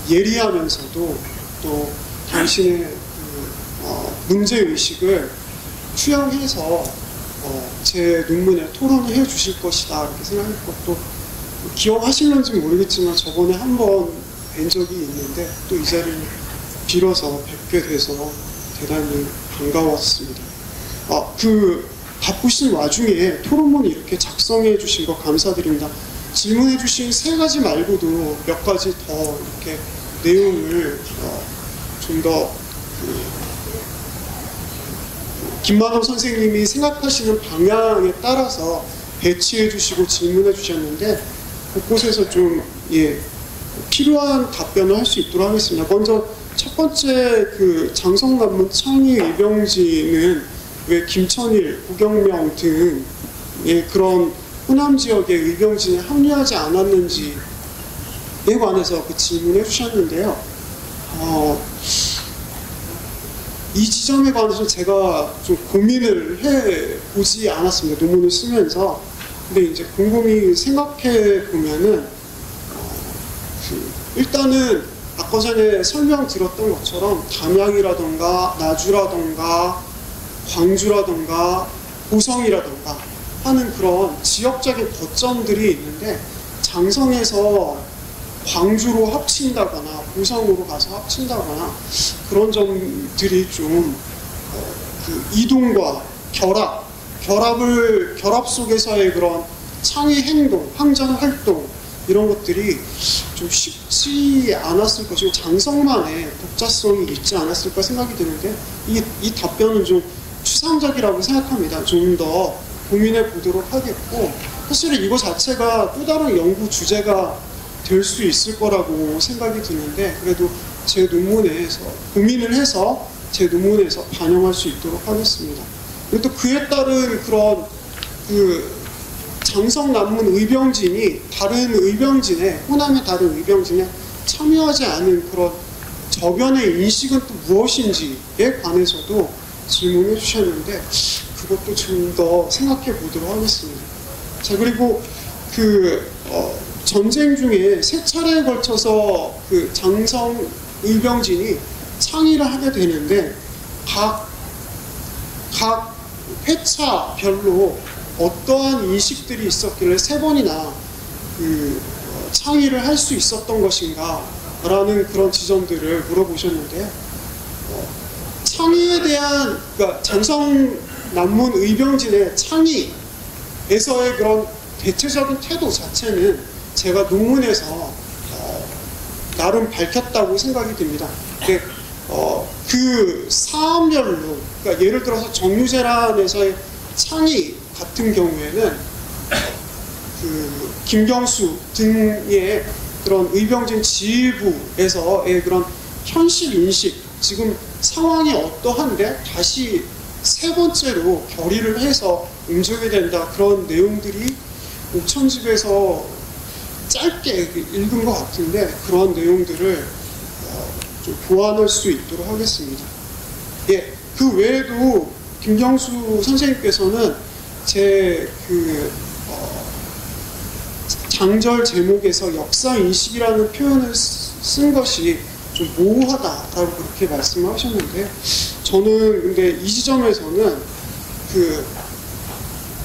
예리하면서도 또 당신의 문제의식을 투영해서 제 논문에 토론을 해 주실 것이다 이렇게 생각했고, 또 기억하실는지 모르겠지만 저번에 한번 뵌 적이 있는데 또 이 자리를 빌어서 뵙게 돼서 대단히 반가웠습니다. 그 바쁘신 와중에 토론문 이렇게 작성해 주신 거 감사드립니다. 질문해 주신 3가지 말고도 몇 가지 더 이렇게 내용을 좀 더 김만호 선생님이 생각하시는 방향에 따라서 배치해 주시고 질문해 주셨는데 곳곳에서 좀 필요한 답변을 할 수 있도록 하겠습니다. 먼저 첫 번째 그 장성 난문 창의 의병지는 왜 김천일, 구경명 등의 그런 호남 지역의 의병진에 합류하지 않았는지에 관해서 그 질문해 주셨는데요. 이 지점에 관해서 제가 좀 고민을 해보지 않았습니다. 논문을 쓰면서. 근데 이제 곰곰이 생각해 보면은 일단은 아까 전에 설명드렸던 것처럼 담양이라던가 나주라던가 광주라던가 고성이라던가 하는 그런 지역적인 거점들이 있는데, 장성에서 광주로 합친다거나 고성으로 가서 합친다거나 그런 점들이 좀 그 이동과 결합 속에서의 그런 창의 행동, 항전 활동 이런 것들이 좀 쉽지 않았을 것이고 장성만의 독자성이 있지 않았을까 생각이 드는데, 이 답변은 좀 추상적이라고 생각합니다. 좀 더 고민해 보도록 하겠고, 사실은 이거 자체가 또 다른 연구 주제가 될 수 있을 거라고 생각이 드는데, 그래도 제 논문에서 고민을 해서 제 논문에서 반영할 수 있도록 하겠습니다. 그리고 또 그에 따른 그런 그 장성 난문 의병진이 다른 의병진에, 호남의 다른 의병진에 참여하지 않은 그런 저변의 인식은 또 무엇인지에 관해서도 질문해 주셨는데, 그것도 좀 더 생각해 보도록 하겠습니다. 자, 그리고 전쟁 중에 3차례에 걸쳐서 그 장성 의병진이 창의를 하게 되는데, 각 회차별로 어떠한 인식들이 있었길래 3번이나 그 창의를 할 수 있었던 것인가 라는 그런 지점들을 물어보셨는데요. 창의에 대한, 그러니까 장성 난문 의병진의 창의에서의 그런 대체적인 태도 자체는 제가 논문에서 나름 밝혔다고 생각이 듭니다. 근데 그 사안별로, 그러니까 예를 들어서 정유재란에서의 창의 같은 경우에는 그 김경수 등의 그런 의병진 지휘부에서의 그런 현실 인식, 지금 상황이 어떠한데 다시 3번째로 결의를 해서 움직여야 된다, 그런 내용들이 옥천집에서 짧게 읽은 것 같은데, 그런 내용들을 좀 보완할 수 있도록 하겠습니다. 그 외에도 김경수 선생님께서는 제 장절 제목에서 역사인식이라는 표현을 쓴 것이 좀 모호하다라고 그렇게 말씀을 하셨는데, 저는 근데 이 지점에서는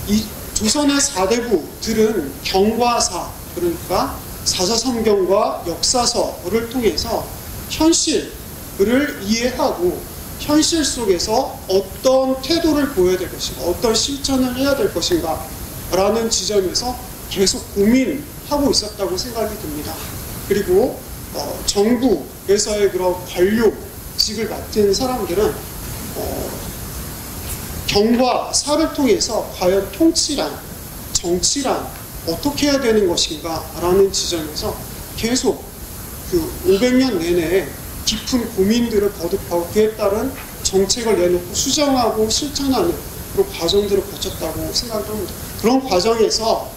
이 조선의 4대부들은 경과사, 그러니까 사사성경과 역사서를 통해서 현실을 이해하고 현실 속에서 어떤 태도를 보여야 될 것인가, 어떤 실천을 해야 될 것인가 라는 지점에서 계속 고민하고 있었다고 생각이 듭니다. 그리고 정부에서의 그런 관료직을 맡은 사람들은 경과 사를 통해서 과연 통치란, 정치란 어떻게 해야 되는 것인가 라는 지점에서 계속 그 500년 내내 깊은 고민들을 거듭하고 그에 따른 정책을 내놓고 수정하고 실천하는 그런 과정들을 거쳤다고 생각을 합니다. 그런 과정에서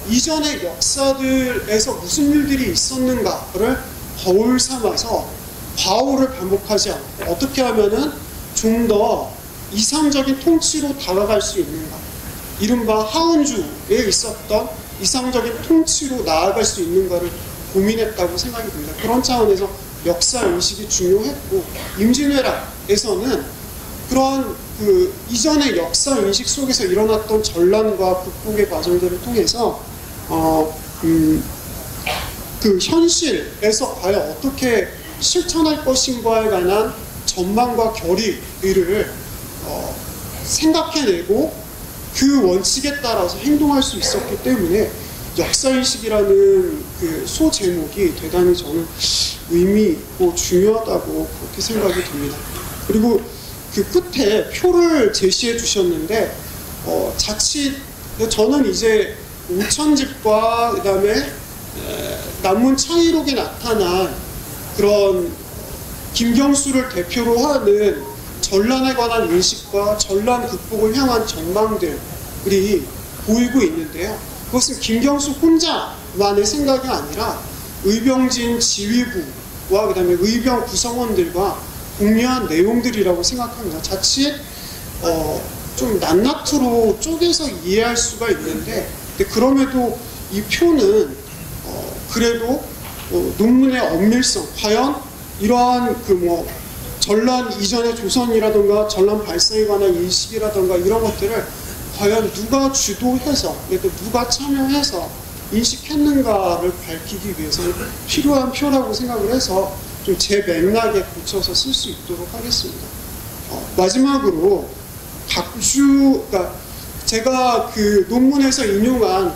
이전의 역사들에서 무슨 일들이 있었는가를 거울 삼아서 과오를 반복하지 않고 어떻게 하면은 좀 더 이상적인 통치로 다가갈 수 있는가, 이른바 하은주에 있었던 이상적인 통치로 나아갈 수 있는가를 고민했다고 생각이 듭니다. 그런 차원에서 역사인식이 중요했고, 임진왜란에서는 그런 그 이전의 역사인식 속에서 일어났던 전란과 극복의 과정들을 통해서 그 현실에서 과연 어떻게 실천할 것인가에 관한 전망과 결의를 생각해내고 그 원칙에 따라서 행동할 수 있었기 때문에 역사인식이라는 그 소제목이 대단히 저는 의미 있고 중요하다고 그렇게 생각이 듭니다. 그리고 그 끝에 표를 제시해 주셨는데 자칫 저는 이제 오천집과 그 다음에 남문창의록에 나타난 그런 김경수를 대표로 하는 전란에 관한 인식과 전란 극복을 향한 전망들이 보이고 있는데요. 그것은 김경수 혼자만의 생각이 아니라 의병진 지휘부와 그 다음에 의병 구성원들과 공유한 내용들이라고 생각합니다. 자칫 좀 낱낱으로 쪼개서 이해할 수가 있는데, 근데 그럼에도 이 표는 그래도 논문의 엄밀성, 과연 이러한 그 전란 이전의 조선이라든가 전란 발생에 관한 인식이라든가 이런 것들을 과연 누가 주도해서, 또 누가 참여해서 인식했는가를 밝히기 위해서는 필요한 표라고 생각을 해서 좀 제 맥락에 붙여서 쓸 수 있도록 하겠습니다. 마지막으로 그러니까 제가 그 논문에서 인용한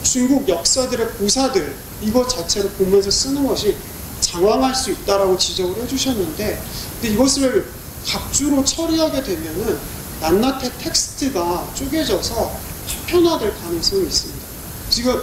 중국 역사들의 고사들 이것 자체를 보면서 쓰는 것이 장황할 수 있다라고 지적을 해주셨는데, 근데 이것을 각주로 처리하게 되면은 낱낱의 텍스트가 쪼개져서 파편화될 가능성이 있습니다. 지금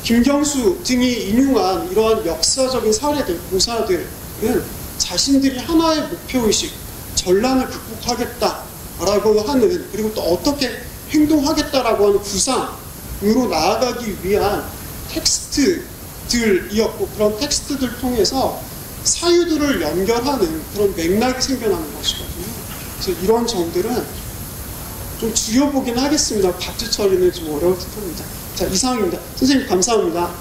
김경수 등이 인용한 이러한 역사적인 사례들, 고사들은 자신들이 하나의 목표의식, 전란을 극복하겠다라고 하는, 그리고 또 어떻게 행동하겠다라고 하는 구상으로 나아가기 위한 텍스트들이었고, 그런 텍스트들 통해서 사유들을 연결하는 그런 맥락이 생겨나는 것이거든요. 그래서 이런 점들은 좀 줄여보긴 하겠습니다. 각주 처리는 좀 어려울 듯합니다. 자, 이상입니다. 선생님 감사합니다.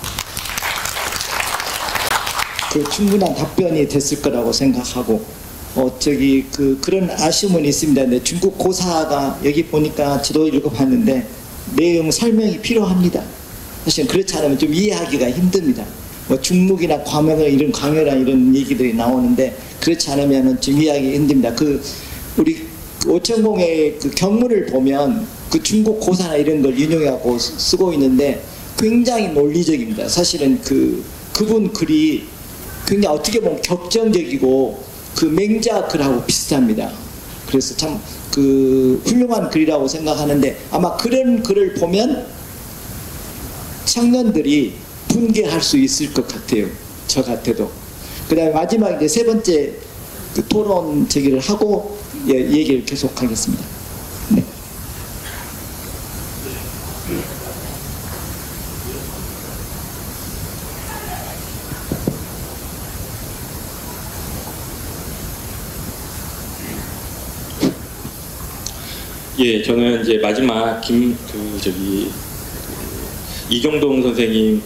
충분한 답변이 됐을 거라고 생각하고, 그런 아쉬움은 있습니다. 근데 중국 고사가 여기 보니까 저도 읽어봤는데 내용 설명이 필요합니다. 사실 그렇지 않으면 좀 이해하기가 힘듭니다. 중묵이나 과명이나 이런 얘기들이 나오는데 그렇지 않으면 좀 이해하기 힘듭니다. 우리 오천공의 그 경문을 보면 그 중국 고사나 이런 걸 인용하고 쓰고 있는데 굉장히 논리적입니다. 사실은 그분 글이 굉장히 어떻게 보면 격정적이고 그 맹자 글하고 비슷합니다. 그래서 참 훌륭한 글이라고 생각하는데, 아마 그런 글을 보면 청년들이 분개할 수 있을 것 같아요. 저 같아도. 그 다음에 마지막 이제 세 번째 토론 제기를 하고 얘기를 계속하겠습니다. 네. 예, 저는 이제 마지막 이경동 선생님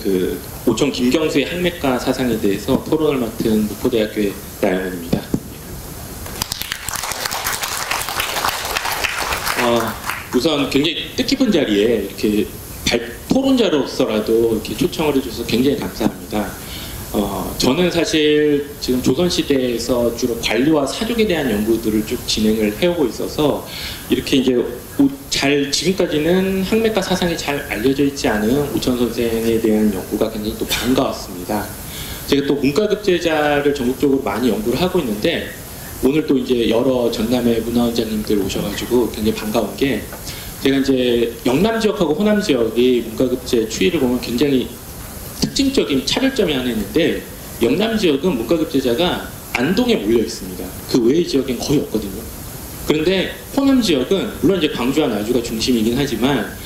오천 김경수의 학맥과 사상에 대해서 토론을 맡은 목포대학교의 나영훈입니다. 우선 굉장히 뜻깊은 자리에 이렇게 토론자로서라도 이렇게 초청을 해주셔서 굉장히 감사합니다. 저는 사실 지금 조선시대에서 주로 관리와 사족에 대한 연구들을 쭉 진행을 해오고 있어서 이렇게 이제 지금까지는 학맥과 사상이 잘 알려져 있지 않은 오천 선생에 대한 연구가 굉장히 또 반가웠습니다. 제가 또 문과급제자를 전국적으로 많이 연구를 하고 있는데, 오늘 또 이제 여러 전남의 문화원장님들 오셔가지고 굉장히 반가운 게, 제가 이제 영남 지역하고 호남 지역이 문과급제 추이를 보면 굉장히 특징적인 차별점이 하나 있는데, 영남 지역은 문과급제자가 안동에 몰려 있습니다. 그 외의 지역엔 거의 없거든요. 그런데 호남 지역은 물론 이제 광주와 나주가 중심이긴 하지만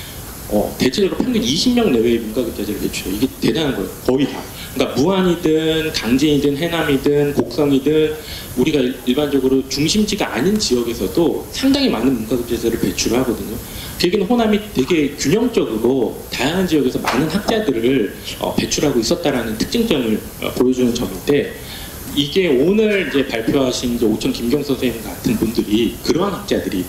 대체적으로 평균 20명 내외의 문과급제자를 배출해요. 이게 대단한 거예요. 거의 다. 그러니까 무안이든 강진이든 해남이든 곡성이든 우리가 일반적으로 중심지가 아닌 지역에서도 상당히 많은 문과급제자를 배출을 하거든요. 그 얘기는 호남이 되게 균형적으로 다양한 지역에서 많은 학자들을 배출하고 있었다라는 특징점을 보여주는 점인데, 이게 오늘 이제 발표하신 이제 오천 김경 선생님 같은 분들이, 그러한 학자들이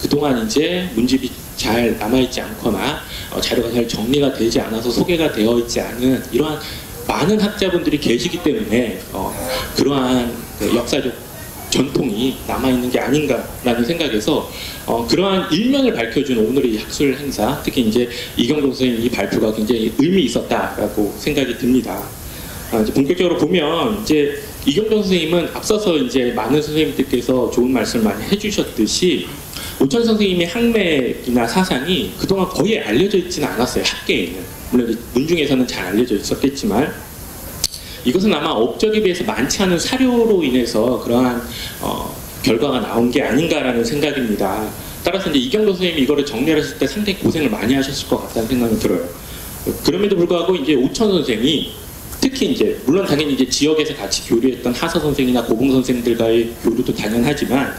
그동안 이제 문집이 잘 남아있지 않거나 자료가 잘 정리가 되지 않아서 소개가 되어 있지 않은 이러한 많은 학자분들이 계시기 때문에 그러한 역사적 전통이 남아있는 게 아닌가라는 생각에서 그러한 일면을 밝혀준 오늘의 학술 행사, 특히 이제 이경동 선생님 이 발표가 굉장히 의미 있었다라고 생각이 듭니다. 이제 본격적으로 보면 이제 이경동 선생님은 앞서서 이제 많은 선생님들께서 좋은 말씀을 많이 해주셨듯이 오천 선생님의 학맥이나 사상이 그동안 거의 알려져 있지는 않았어요. 학계에는. 물론 문중에서는 잘 알려져 있었겠지만 이것은 아마 업적에 비해서 많지 않은 사료로 인해서 그러한 결과가 나온 게 아닌가라는 생각입니다. 따라서 이제 이경도 선생님이 이거를 정리하셨을 때 상당히 고생을 많이 하셨을 것 같다는 생각이 들어요. 그럼에도 불구하고 이제 오천 선생이 특히 이제 물론 당연히 이제 지역에서 같이 교류했던 하서 선생이나 고봉 선생들과의 교류도 당연하지만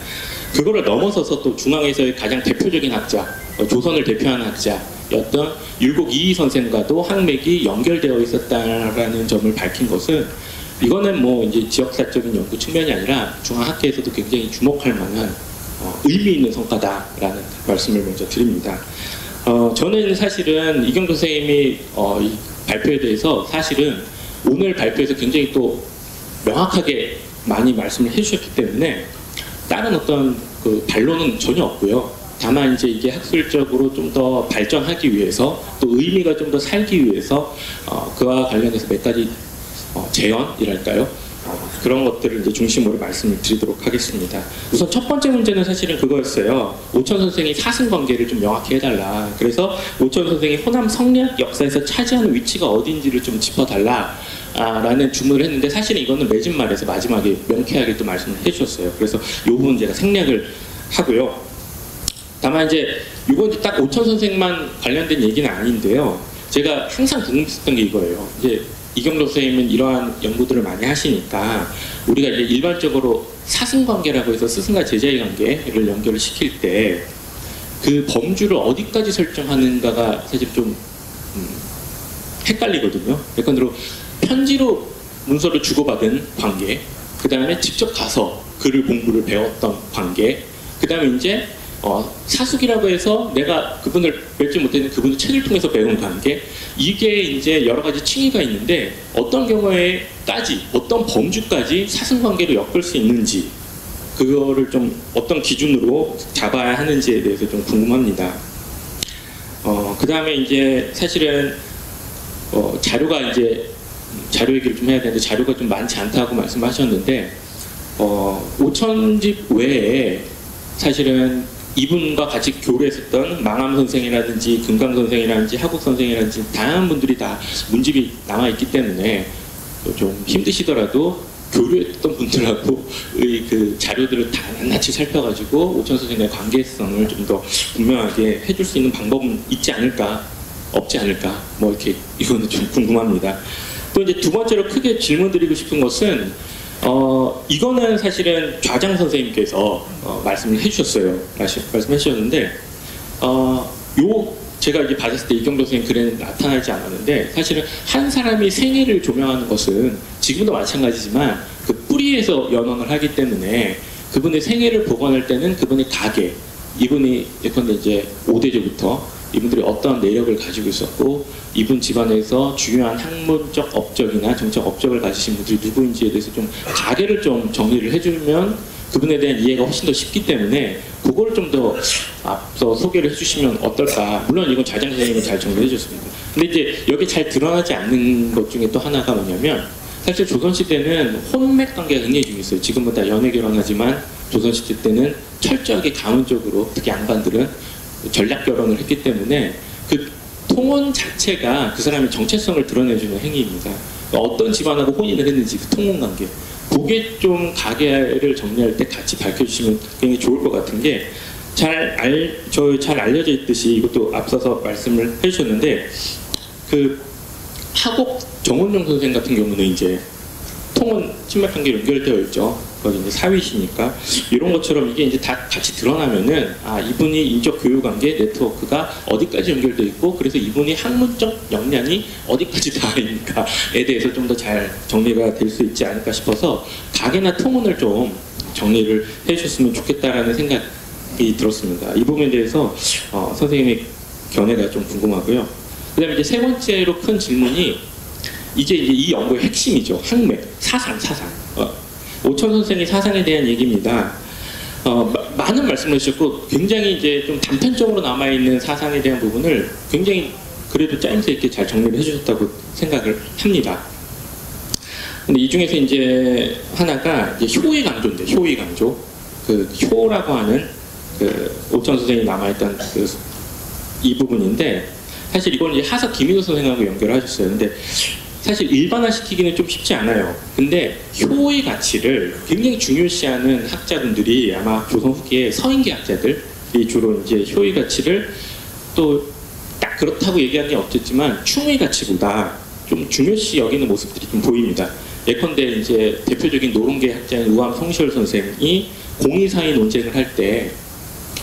그거를 넘어서서 또 중앙에서의 가장 대표적인 학자, 조선을 대표하는 학자였던 율곡 이희 선생과도 학맥이 연결되어 있었다라는 점을 밝힌 것은, 이거는 뭐 이제 지역사적인 연구 측면이 아니라 중앙학계에서도 굉장히 주목할 만한 의미 있는 성과다라는 말씀을 먼저 드립니다. 저는 사실은 이경도 선생님이 이 발표에 대해서 사실은 오늘 발표에서 굉장히 또 명확하게 많이 말씀을 해주셨기 때문에 다른 어떤 그 반론은 전혀 없고요. 다만 이제 이게 학술적으로 좀 더 발전하기 위해서 또 의미가 좀 더 살기 위해서 그와 관련해서 몇 가지 제언이랄까요? 그런 것들을 이제 중심으로 말씀을 드리도록 하겠습니다. 우선 첫 번째 문제는 사실은 그거였어요. 오천 선생이 사승관계를 좀 명확히 해달라. 그래서 오천 선생이 호남 성리학 역사에서 차지하는 위치가 어딘지를 좀 짚어달라. 라는 주문을 했는데 사실은 이거는 매진말에서 마지막에 명쾌하게 또 말씀을 해주셨어요. 그래서 이 부분 제가 생략을 하고요. 다만 이제 이건 딱 오천 선생만 관련된 얘기는 아닌데요. 제가 항상 궁금했던 게 이거예요. 이제 이경도 선생님은 이러한 연구들을 많이 하시니까 우리가 이제 일반적으로 사승관계라고 해서 스승과 제자의 관계를 연결을 시킬 때 그 범주를 어디까지 설정하는가가 사실 좀 헷갈리거든요. 예컨대로 편지로 문서를 주고받은 관계, 그 다음에 직접 가서 글을 공부를 배웠던 관계, 그 다음에 이제 사숙이라고 해서 내가 그분을 뵙지 못했는데 그분의 책을 통해서 배운 관계, 이게 이제 여러 가지 층위가 있는데 어떤 경우에까지, 어떤 범주까지 사승관계로 엮을 수 있는지 그거를 좀 어떤 기준으로 잡아야 하는지에 대해서 좀 궁금합니다. 그 다음에 이제 사실은 자료가 이제 자료 얘기를 좀 해야 되는데 자료가 좀 많지 않다고 말씀하셨는데 오천집 외에 사실은 이분과 같이 교류했었던 망암 선생이라든지 금강 선생이라든지 하국 선생이라든지 다양한 분들이 다 문집이 남아있기 때문에 좀 힘드시더라도 교류했던 분들하고의 그 자료들을 다 낱낱이 살펴가지고 오천 선생님의 관계성을 좀 더 분명하게 해줄 수 있는 방법은 있지 않을까, 없지 않을까, 뭐 이렇게 이거는 좀 궁금합니다. 또 이제 두 번째로 크게 질문드리고 싶은 것은 이거는 사실은 좌장 선생님께서 말씀을 해주셨어요. 말씀해 주셨는데 제가 이제 받았을 때 이경도 선생님 글에는 나타나지 않았는데 사실은 한 사람이 생애를 조명하는 것은 지금도 마찬가지지만 그 뿌리에서 연원을 하기 때문에 그분의 생애를 복원할 때는 그분의 가계, 이분이 예컨대 이제 5대조부터 이분들이 어떤 내력을 가지고 있었고 이분 집안에서 중요한 학문적 업적이나 정책 업적을 가지신 분들이 누구인지에 대해서 좀 가계를 좀 정리를 해주면 그분에 대한 이해가 훨씬 더 쉽기 때문에 그걸 좀 더 앞서 소개를 해주시면 어떨까. 물론 이건 좌장 선생님이 잘 정리해 주셨습니다. 근데 이제 여기 잘 드러나지 않는 것 중에 또 하나가 뭐냐면 사실 조선시대는 혼맥 관계가 굉장히 중요했어요. 지금은 다 연애 결혼하지만 조선시대 때는 철저하게 가문적으로 특히 양반들은 전략 결혼을 했기 때문에 그 통혼 자체가 그 사람의 정체성을 드러내주는 행위입니다. 어떤 집안하고 혼인을 했는지 그 통혼 관계, 그게 좀 가계를 정리할 때 같이 밝혀주시면 굉장히 좋을 것 같은 게, 잘 알려져 있듯이 이것도 앞서서 말씀을 해주셨는데, 그 하곡 정원용 선생 같은 경우는 이제 통혼 친밀 관계 연결되어 있죠. 그건 이제 사위시니까 이런 것처럼 이게 이제 다 같이 드러나면은 이분이 인적 교육 관계 네트워크가 어디까지 연결되어 있고, 그래서 이분이 학문적 역량이 어디까지 닿아있는가에 대해서 좀 더 잘 정리가 될 수 있지 않을까 싶어서 가계나 통혼을 좀 정리를 해주셨으면 좋겠다라는 생각이 들었습니다. 이 부분에 대해서 선생님의 견해가 좀 궁금하고요. 그다음에 이제 세 번째로 큰 질문이 이제 이 연구의 핵심이죠. 학맥, 사상. 오천 선생의 사상에 대한 얘기입니다. 많은 말씀을 해주셨고, 굉장히 이제 좀 단편적으로 남아있는 사상에 대한 부분을 굉장히 그래도 짜임새 있게 잘 정리를 해주셨다고 생각을 합니다. 근데 이 중에서 이제 하나가 이제 효의 강조인데, 효의 강조. 그 효라고 하는 그 오천 선생이 남아있던 이 부분인데, 사실 이건 이제 하석 김인호 선생하고 연결을 하셨어요. 근데 사실 일반화시키기는 좀 쉽지 않아요. 근데 효의 가치를 굉장히 중요시하는 학자분들이 아마 조선 후기에 서인계 학자들이 주로 이제 효의 가치를 또 딱 그렇다고 얘기하는 게 없겠지만 충의 가치보다 좀 중요시 여기는 모습들이 좀 보입니다. 예컨대 이제 대표적인 노론계 학자인 우암 성시열 선생이 공의사의 논쟁을 할 때,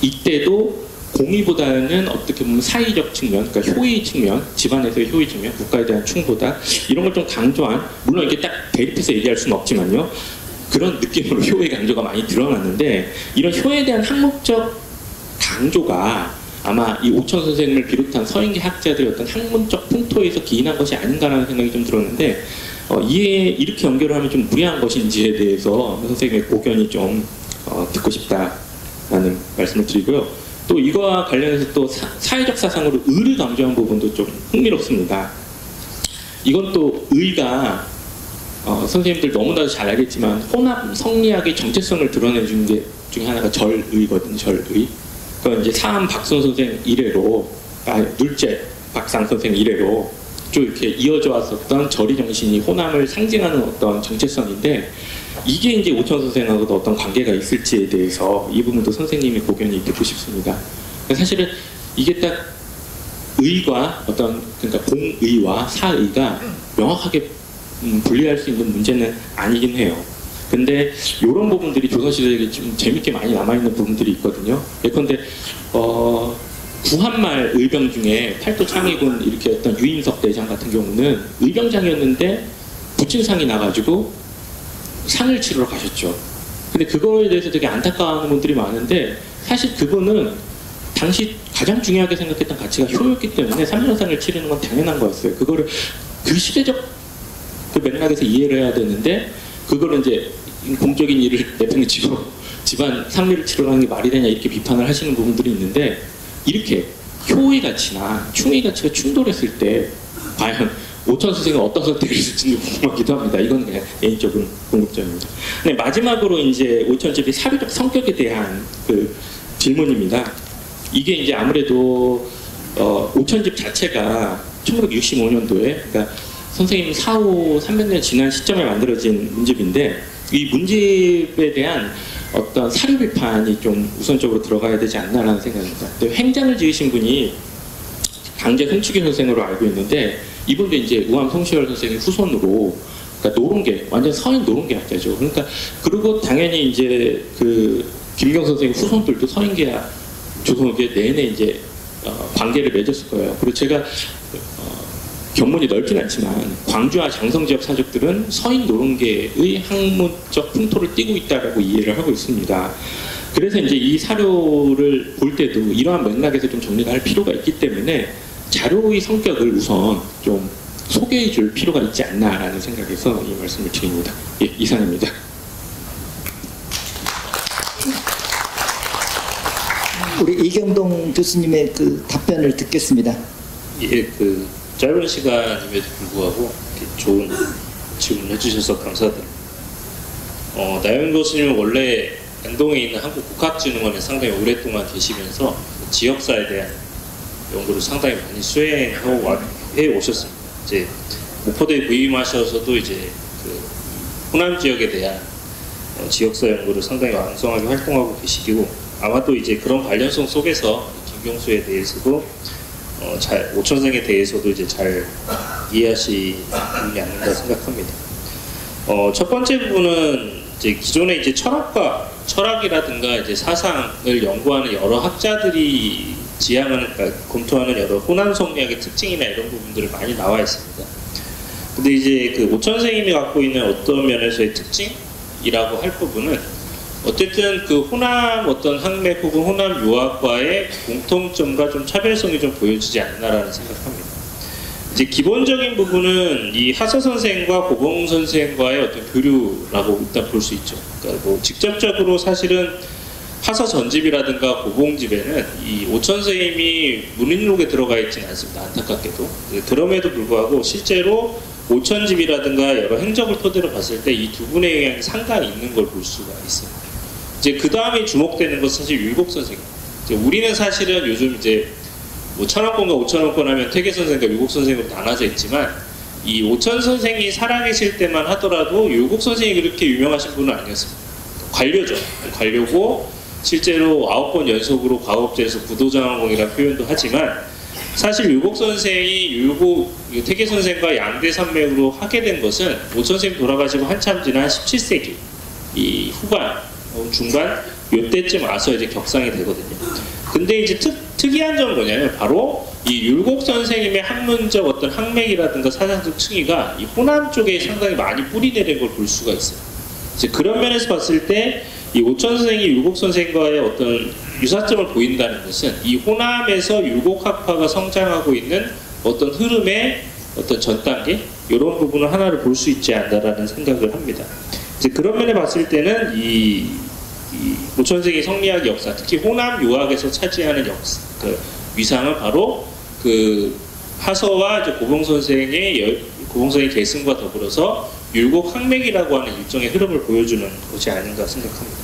이때도 공의보다는 어떻게 보면 사회적 측면, 그러니까 효의 측면, 집안에서의 효의 측면, 국가에 대한 충보다 이런 걸 좀 강조한, 물론 이게 딱 대립해서 얘기할 수는 없지만요, 그런 느낌으로 효의 강조가 많이 드러났는데, 이런 효에 대한 학문적 강조가 아마 이 오천 선생을 비롯한 서인계 학자들의 어떤 학문적 풍토에서 기인한 것이 아닌가라는 생각이 좀 들었는데, 이렇게 연결을 하면 좀 무리한 것인지에 대해서 선생님의 고견이 좀 듣고 싶다라는 말씀을 드리고요. 또 이거와 관련해서 또 사회적 사상으로 의를 강조한 부분도 좀 흥미롭습니다. 이건 또 의가 선생님들 너무나도 잘 알겠지만 혼합 성리학의 정체성을 드러내준 게 중에 하나가 절의거든요. 절의. 그건 이제 사암 박선 선생 이래로, 둘째 박상 선생 이래로 쭉 이렇게 이어져 왔었던 절의 정신이 호남을 상징하는 어떤 정체성인데, 이게 이제 오천 선생하고도 어떤 관계가 있을지에 대해서 이 부분도 선생님의 고견이 듣고 싶습니다. 사실은 이게 딱 의과 어떤, 그러니까 공의와 사의가 명확하게 분리할 수 있는 문제는 아니긴 해요. 근데 이런 부분들이 조선시대에 좀 재밌게 많이 남아있는 부분들이 있거든요. 예컨대 구한말 의병 중에 팔도 창의군 이렇게 했던 유인석 대장 같은 경우는 의병장이었는데 부친상이 나가지고 상을 치르러 가셨죠. 근데 그거에 대해서 되게 안타까워하는 분들이 많은데, 사실 그분은 당시 가장 중요하게 생각했던 가치가 효였기 때문에 삼년상을 치르는 건 당연한 거였어요. 그거를 그 시대적 그 맥락에서 이해를 해야 되는데, 그거를 이제 공적인 일을 내팽개치고 집안 상례를 치르러 가는 게 말이 되냐 이렇게 비판을 하시는 부분들이 있는데, 이렇게 효의 가치나 충의 가치가 충돌했을 때 과연 오천 선생은 어떤 선택을 했을지 궁금하기도 합니다. 이건 그냥 개인적인 궁금점입니다. 네, 마지막으로 이제 오천집의 사료적 성격에 대한 그 질문입니다. 이게 이제 아무래도 오천집 자체가 1965년도에, 그러니까 선생님 사후 300년 지난 시점에 만들어진 문집인데, 이 문집에 대한 어떤 사료 비판이 좀 우선적으로 들어가야 되지 않나라는 생각입니다. 횡장을 지으신 분이 강제 송치교 선생으로 알고 있는데, 이분도 이제 우암 성시열 선생의 후손으로, 그러니까 노론계, 완전 서인 노론계 학자죠. 그러니까 그리고 당연히 이제 그 김경 선생의 후손들도 서인계 조선계 내내 이제 관계를 맺었을 거예요. 그리고 제가 견문이 넓진 않지만 광주와 장성 지역 사족들은 서인 노론계의 학문적 풍토를 띠고 있다라고 이해를 하고 있습니다. 그래서 이제 이 사료를 볼 때도 이러한 맥락에서 좀 정리가 할 필요가 있기 때문에 자료의 성격을 우선 좀 소개해 줄 필요가 있지 않나라는 생각에서 이 말씀을 드립니다. 예, 이상입니다. 우리 이경동 교수님의 그 답변을 듣겠습니다. 예, 그 짧은 시간임에도 불구하고 이렇게 좋은 질문을 해주셔서 감사드립니다. 나영 교수님은 원래 안동에 있는 한국국학진흥원에 상당히 오랫동안 계시면서 지역사에 대한 연구를 상당히 많이 수행해 오셨습니다. 이제 목포대에 부임하셔서도 이제 그 호남 지역에 대한 지역사 연구를 상당히 왕성하게 활동하고 계시고 아마도 이제 그런 관련성 속에서 김경수에 대해서도 오천생에 대해서도 이제 잘 이해하시지 않는다 생각합니다. 첫 번째 부분은 이제 기존의 이제 철학이라든가 이제 사상을 연구하는 여러 학자들이 지향하는, 그러니까 검토하는 여러 호남 성리학의 특징이나 이런 부분들이 많이 나와 있습니다. 근데 이제 그 오천생님이 갖고 있는 어떤 면에서의 특징이라고 할 부분은 어쨌든 그 호남 어떤 학맥 혹은 호남 유학과의 공통점과 좀 차별성이 좀 보여지지 않나라는 생각합니다. 이제 기본적인 부분은 이 하서 선생과 고봉 선생과의 어떤 교류라고 일단 볼 수 있죠. 그러니까 뭐 직접적으로 사실은 하서 전집이라든가 고봉집에는 이 오천 선생님이 문인록에 들어가 있지는 않습니다. 안타깝게도. 그럼에도 불구하고 실제로 오천집이라든가 여러 행적을 토대로 봤을 때 이 두 분의 영향이 상당히 있는 걸 볼 수가 있어요. 이제 그 다음에 주목되는 것은 사실 율곡 선생. 우리는 사실은 요즘 이제 뭐 1000원권과 5000원권 하면 태계 선생과 율곡 선생으로 나눠져 있지만 이 오천 선생이 살아계실 때만 하더라도 율곡 선생이 그렇게 유명하신 분은 아니었습니다. 관료죠. 관료고 실제로 9번 연속으로 과거업제에서 부도장항공이라는 표현도 하지만 사실 율곡 선생이 태계 선생과 양대 산맥으로 하게 된 것은 오천 선생님 돌아가시고 한참 지난 17세기 이 후반 중반 요때쯤 와서 이제 격상이 되거든요. 근데 이제 특이한 점은 뭐냐면 바로 이 율곡 선생님의 학문적 어떤 학맥이라든가 사상적 층위가 이 호남 쪽에 상당히 많이 뿌리내린 걸 볼 수가 있어요. 이제 그런 면에서 봤을 때 이 오천 선생이 율곡 선생과의 어떤 유사점을 보인다는 것은 이 호남에서 율곡학파가 성장하고 있는 어떤 흐름의 어떤 전 단계 이런 부분을 하나를 볼 수 있지 않나라는 생각을 합니다. 이제 그런 면에 봤을 때는 이 오천 선생의 성리학 역사, 특히 호남 유학에서 차지하는 역사, 그 위상은 바로 그 하서와 이제 고봉 선생의 계승과 더불어서 율곡 학맥이라고 하는 일종의 흐름을 보여주는 것이 아닌가 생각합니다.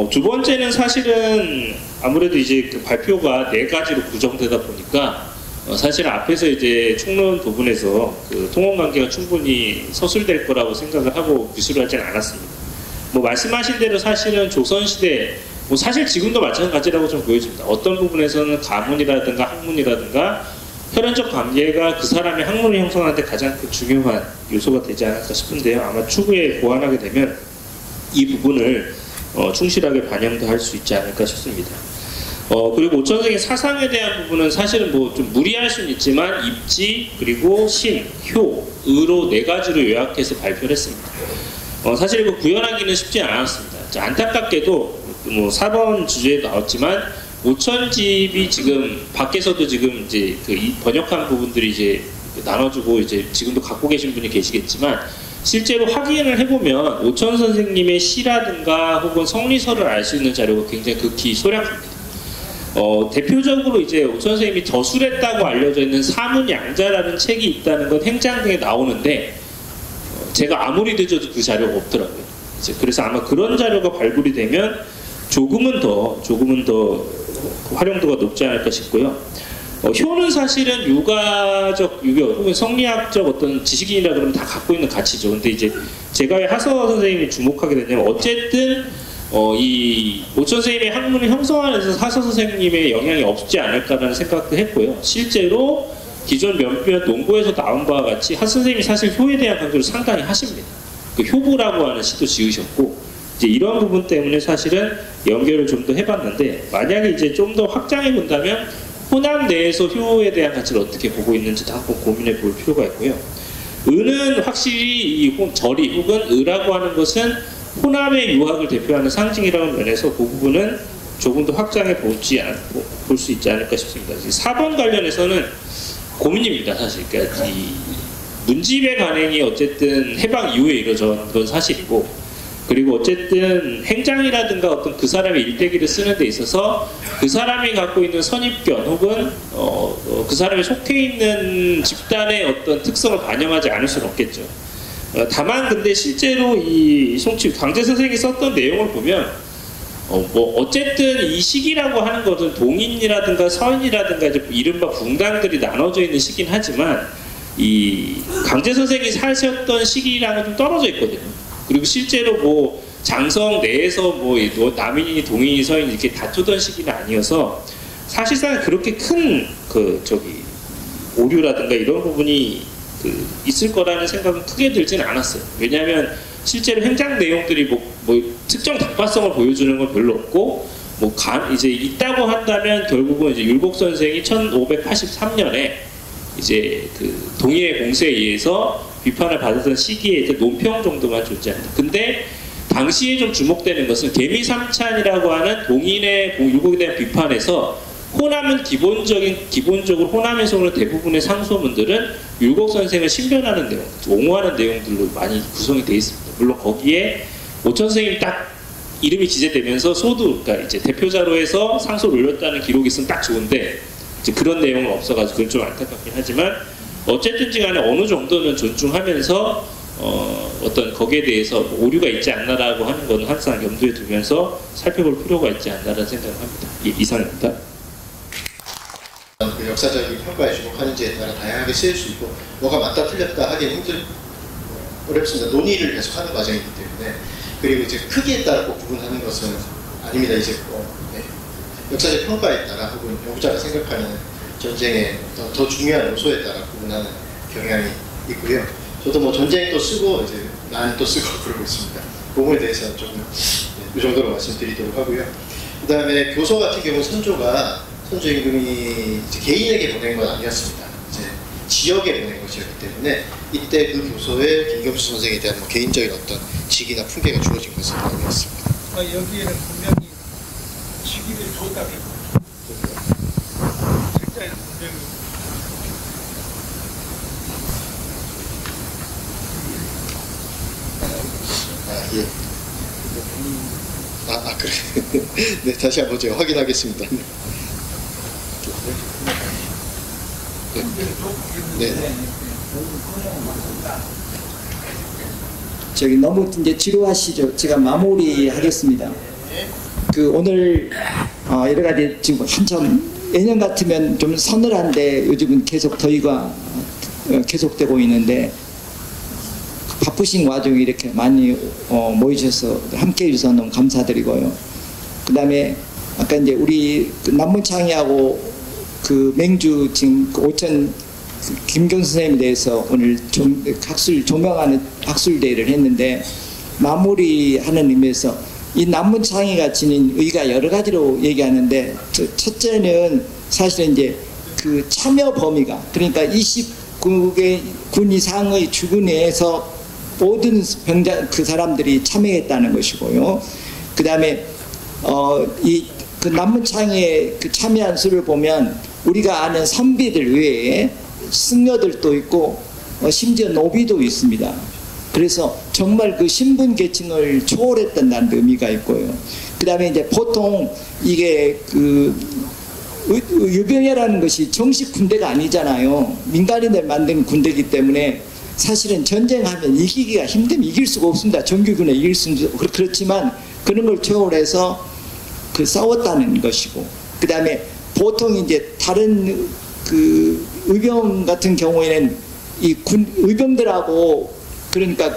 두 번째는 사실은 아무래도 이제 그 발표가 4가지로 구성되다 보니까 사실 앞에서 이제 총론 부분에서 그 통원 관계가 충분히 서술될 거라고 생각을 하고 기술을 하진 않았습니다. 뭐 말씀하신 대로 사실은 조선시대, 뭐 사실 지금도 마찬가지라고 좀 보여집니다. 어떤 부분에서는 가문이라든가 학문이라든가 혈연적 관계가 그 사람의 학문을 형성하는 데 가장 중요한 요소가 되지 않을까 싶은데요. 아마 추후에 보완하게 되면 이 부분을 충실하게 반영도 할 수 있지 않을까 싶습니다. 그리고 오천 선생의 사상에 대한 부분은 사실은 뭐 좀 무리할 수는 있지만 입지, 그리고 신, 효, 의로 4가지로 요약해서 발표를 했습니다. 사실 이거 구현하기는 쉽지 않았습니다. 안타깝게도 뭐 4번 주제에 나왔지만 오천집이 지금 밖에서도 지금 이제 그 번역한 부분들이 이제 나눠주고 이제 지금도 갖고 계신 분이 계시겠지만 실제로 확인을 해보면 오천 선생님의 시라든가 혹은 성리서를 알 수 있는 자료가 굉장히 극히 소량합니다. 대표적으로 이제 오천 선생님이 저술했다고 알려져 있는 사문양자라는 책이 있다는 건 행장 등에 나오는데 제가 아무리 늦어도 그 자료가 없더라고요. 그래서 아마 그런 자료가 발굴이 되면 조금은 더 활용도가 높지 않을까 싶고요. 효는 사실은 유교 혹은 성리학적 어떤 지식인이라 그러면 다 갖고 있는 가치죠. 근데 이제 제가 왜 하서 선생님이 주목하게 됐냐면 어쨌든 이 오천 선생님의 학문을 형성하는 데서 하서 선생님의 영향이 없지 않을까라는 생각도 했고요. 실제로 기존 몇몇 논고에서 나온 바와 같이 하서 선생님이 사실 효에 대한 강조를 상당히 하십니다. 그 효부라고 하는 시도 지으셨고 이제 이런 부분 때문에 사실은 연결을 좀 더 해봤는데 만약에 이제 좀 더 확장해 본다면 호남 내에서 효에 대한 가치를 어떻게 보고 있는지도 한번 고민해 볼 필요가 있고요. 의는 확실히 이 절이 혹은 의라고 하는 것은 호남의 유학을 대표하는 상징이라는 면에서 그 부분은 조금 더 확장해 볼 수 있지 않을까 싶습니다. 4번 관련해서는 고민입니다, 사실. 그러니까 이 문집의 간행이 어쨌든 해방 이후에 이루어진 건 사실이고, 그리고 어쨌든 행장이라든가 어떤 그 사람의 일대기를 쓰는 데 있어서 그 사람이 갖고 있는 선입견 혹은 그 사람이 속해 있는 집단의 어떤 특성을 반영하지 않을 수는 없겠죠. 다만 근데 실제로 이 강제 선생이 썼던 내용을 보면 뭐 어쨌든 이 시기라고 하는 것은 동인이라든가 서인이라든가 이제 이른바 붕당들이 나눠져 있는 시기긴 하지만 이 강제 선생이 사셨던 시기랑은 좀 떨어져 있거든요. 그리고 실제로 뭐 장성 내에서 뭐 남인이 동인이 서인이 이렇게 다투던 시기는 아니어서 사실상 그렇게 큰 오류라든가 이런 부분이 있을 거라는 생각은 크게 들지는 않았어요. 왜냐하면 실제로 행장 내용들이 뭐 특정 덕발성을 보여주는 건 별로 없고 이제 있다고 한다면 결국은 이제 율곡 선생이 1583년에 이제 동인의 공세에 의해서 비판을 받았던 시기에 이제 논평 정도만 존재합니다. 근데 당시에 좀 주목되는 것은 개미삼찬이라고 하는 동인의 율곡에 대한 비판에서 호남은 기본적으로 호남에서 오는 대부분의 상소문들은 율곡 선생을 신변하는 내용, 옹호하는 내용들로 많이 구성이 되어 있습니다. 물론 거기에 오천 선생님이 딱 이름이 기재되면서 그러니까 이제 대표자로해서 상소를 올렸다는 기록이 있으면 딱 좋은데 이제 그런 내용은 없어가지고 그건 좀 안타깝긴 하지만 어쨌든지 간에 어느 정도는 존중하면서 어떤 거기에 대해서 오류가 있지 않나라고 하는 건 항상 염두에 두면서 살펴볼 필요가 있지 않나라는 생각을 합니다. 이상입니다. 그 역사적인 평가에 주목하는지에 따라 다양하게 쓰일 수 있고 뭐가 맞다 틀렸다 하기는 어렵습니다. 논의를 계속하는 과정이기 때문에 그리고 이제 크기에 따라 꼭 구분하는 것은 아닙니다. 이제 역사적 평가에 따라 혹은 연구자가 생각하는 전쟁의 더 중요한 요소에 따라 구분하는 경향이 있고요. 저도 뭐 전쟁도 쓰고 이제 난도 쓰고 그러고 있습니다. 그 부분에 대해서는 조금 이 정도로 말씀드리도록 하고요. 그 다음에 교서 같은 경우 선조 임금이 개인에게 보낸 건 아니었습니다. 이제 지역에 보낸 것이었기 때문에 이때 그 교서에 김경수 선생에 대한 개인적인 어떤 직이나 풍계가 주어진 것은 아니었습니다. 여기에는 분명히 시기를 줬다고 했고 책자에는 분명히 그래. 네, 다시 한번 제가 확인하겠습니다. 네. 너무 이제 지루하시죠? 제가 마무리하겠습니다. 오늘 여러 가지 지금 한참 예년 같으면 좀 서늘한데 요즘은 계속 더위가 계속되고 있는데 바쁘신 와중에 이렇게 많이 모이셔서 함께 해주셔서 너무 감사드리고요. 그 다음에 아까 이제 우리 남문창이하고 맹주 지금 오천 김경수 선생님에 대해서 오늘 조명하는 학술대회를 했는데 마무리하는 의미에서 이 남문창이가 지닌 의의가 여러 가지로 얘기하는데 첫째는 사실은 이제 참여 범위가 그러니까 29개 군 이상의 주군에서 모든 사람들이 참여했다는 것이고요. 그 다음에 남문창에 참여한 수를 보면 우리가 아는 선비들 외에 승려들도 있고 심지어 노비도 있습니다. 그래서 정말 신분 계층을 초월했다는 의미가 있고요. 그 다음에 이제 보통 이게 유병회라는 것이 정식 군대가 아니잖아요. 민간인들 만든 군대이기 때문에 사실은 전쟁하면 이기기가 힘들면 이길 수가 없습니다. 정규군에 이길 수는 그렇지만 그런 걸 초월해서 싸웠다는 것이고 그 다음에 보통 이제 다른 의병 같은 경우에는 이 의병들하고 그러니까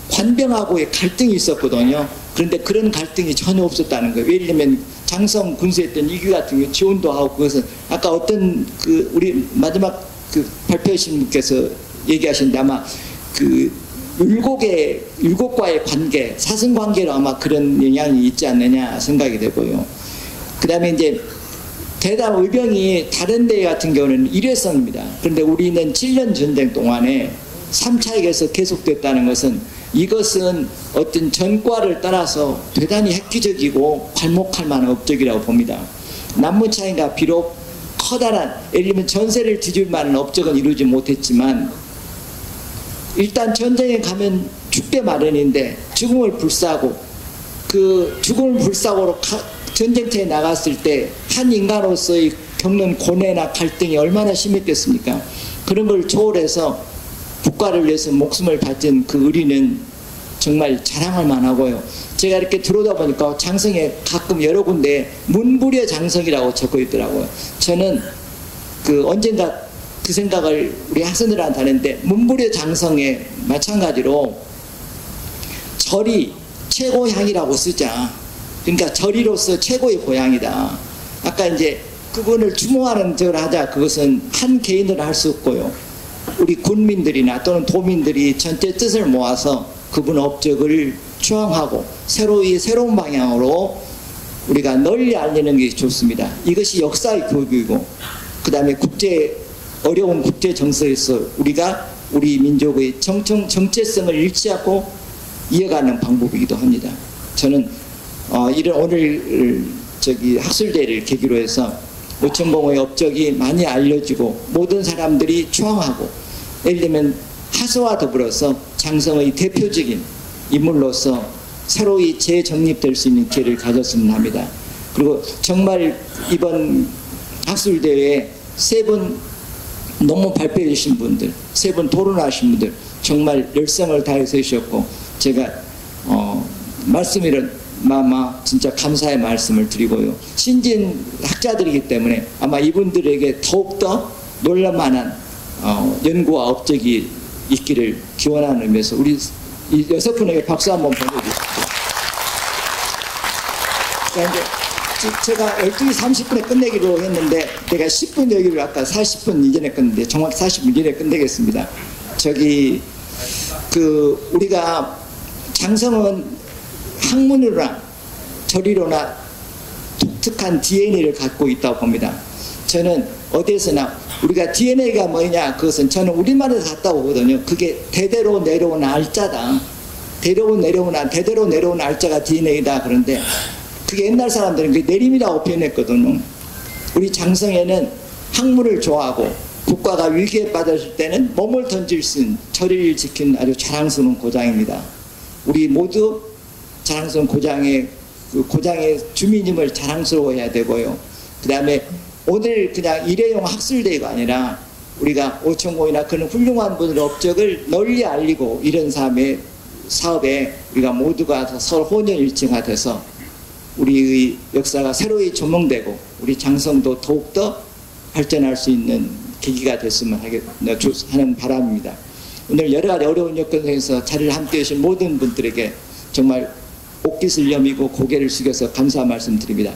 관병하고의 갈등이 있었거든요. 그런데 그런 갈등이 전혀 없었다는 거예요. 예를 들면 장성 군수했던 이규 같은 경우 지원도 하고 그것은 아까 어떤 우리 마지막 발표하신 분께서 얘기하셨는데 아마 율곡과의 관계, 사승관계로 아마 그런 영향이 있지 않느냐 생각이 되고요. 그 다음에 이제 대담 의병이 다른 데 같은 경우는 일회성입니다. 그런데 우리는 7년 전쟁 동안에 3차에서 계속됐다는 것은 이것은 어떤 전과를 따라서 대단히 획기적이고 괄목할 만한 업적이라고 봅니다. 남문창이가 비록 커다란 예를 들면 전세를 뒤질 만한 업적은 이루지 못했지만 일단 전쟁에 가면 죽게 마련인데 죽음을 불사하고 죽음을 불사고로 전쟁터에 나갔을 때 한 인간으로서의 겪는 고뇌나 갈등이 얼마나 심했겠습니까? 그런 걸 초월해서 국가를 위해서 목숨을 바친 의리는 정말 자랑할 만하고요. 제가 이렇게 들어오다 보니까 장성에 가끔 여러 군데 문불여 장성이라고 적혀 있더라고요. 저는 언젠가 그 생각을 우리 학생들한테 하는데 문불의 장성에 마찬가지로 절이 최고향이라고 쓰자. 그러니까 절이로서 최고의 고향이다. 아까 이제 그분을 추모하는 절 하자. 그것은 한 개인으로 할 수 없고요. 우리 군민들이나 또는 도민들이 전체 뜻을 모아서 그분 업적을 추앙하고 새로운 방향으로 우리가 널리 알리는 게 좋습니다. 이것이 역사의 교육이고 그 다음에 어려운 국제 정서에서 우리가 우리 민족의 정체성을 잃지 않고 이어가는 방법이기도 합니다. 저는 이런 오늘 학술대회를 계기로 해서 오천공의 업적이 많이 알려지고 모든 사람들이 추앙하고 예를 들면 하서와 더불어서 장성의 대표적인 인물로서 새로이 재정립될 수 있는 기회를 가졌으면 합니다. 그리고 정말 이번 학술대회에 3분 논문 발표해 주신 분들, 3분 토론하신 분들 정말 열성을 다해서 해주셨고 제가 말씀이란 진짜 감사의 말씀을 드리고요. 신진 학자들이기 때문에 아마 이분들에게 더욱더 놀랄만한 연구와 업적이 있기를 기원하는 의미에서 우리 이 6분에게 박수 한번 보내주십시오. 제가 12시 30분에 끝내기로 했는데 내가 10분 여기를 아까 40분 이전에 끝냈는데 정확히 40분 이전에 끝내겠습니다. 우리가 장성은 학문으로나 절이로나 독특한 DNA를 갖고 있다고 봅니다. 저는 어디에서나 우리가 DNA가 뭐냐 그것은 저는 우리말에서 갔다고 보거든요. 그게 대대로 내려온 알자다. 대대로 내려온 알자가 DNA다. 그런데 그게 옛날 사람들은 그 내림이라고 표현했거든요. 우리 장성에는 학문을 좋아하고 국가가 위기에 빠졌을 때는 몸을 던질 수 있는 절의를 지킨 아주 자랑스러운 고장입니다. 우리 모두 자랑스러운 고장의 주민임을 자랑스러워해야 되고요. 그 다음에 오늘 그냥 일회용 학술대회가 아니라 우리가 오천공이나 그런 훌륭한 분들의 업적을 널리 알리고 이런 사업에 우리가 모두가 서로 혼연일체가 돼서 우리의 역사가 새로이 조명되고 우리 장성도 더욱더 발전할 수 있는 계기가 됐으면 하는 바람입니다. 오늘 여러 가지 어려운 여건 속에서 자리를 함께 해주신 모든 분들에게 정말 옷깃을 여미고 고개를 숙여서 감사 말씀드립니다.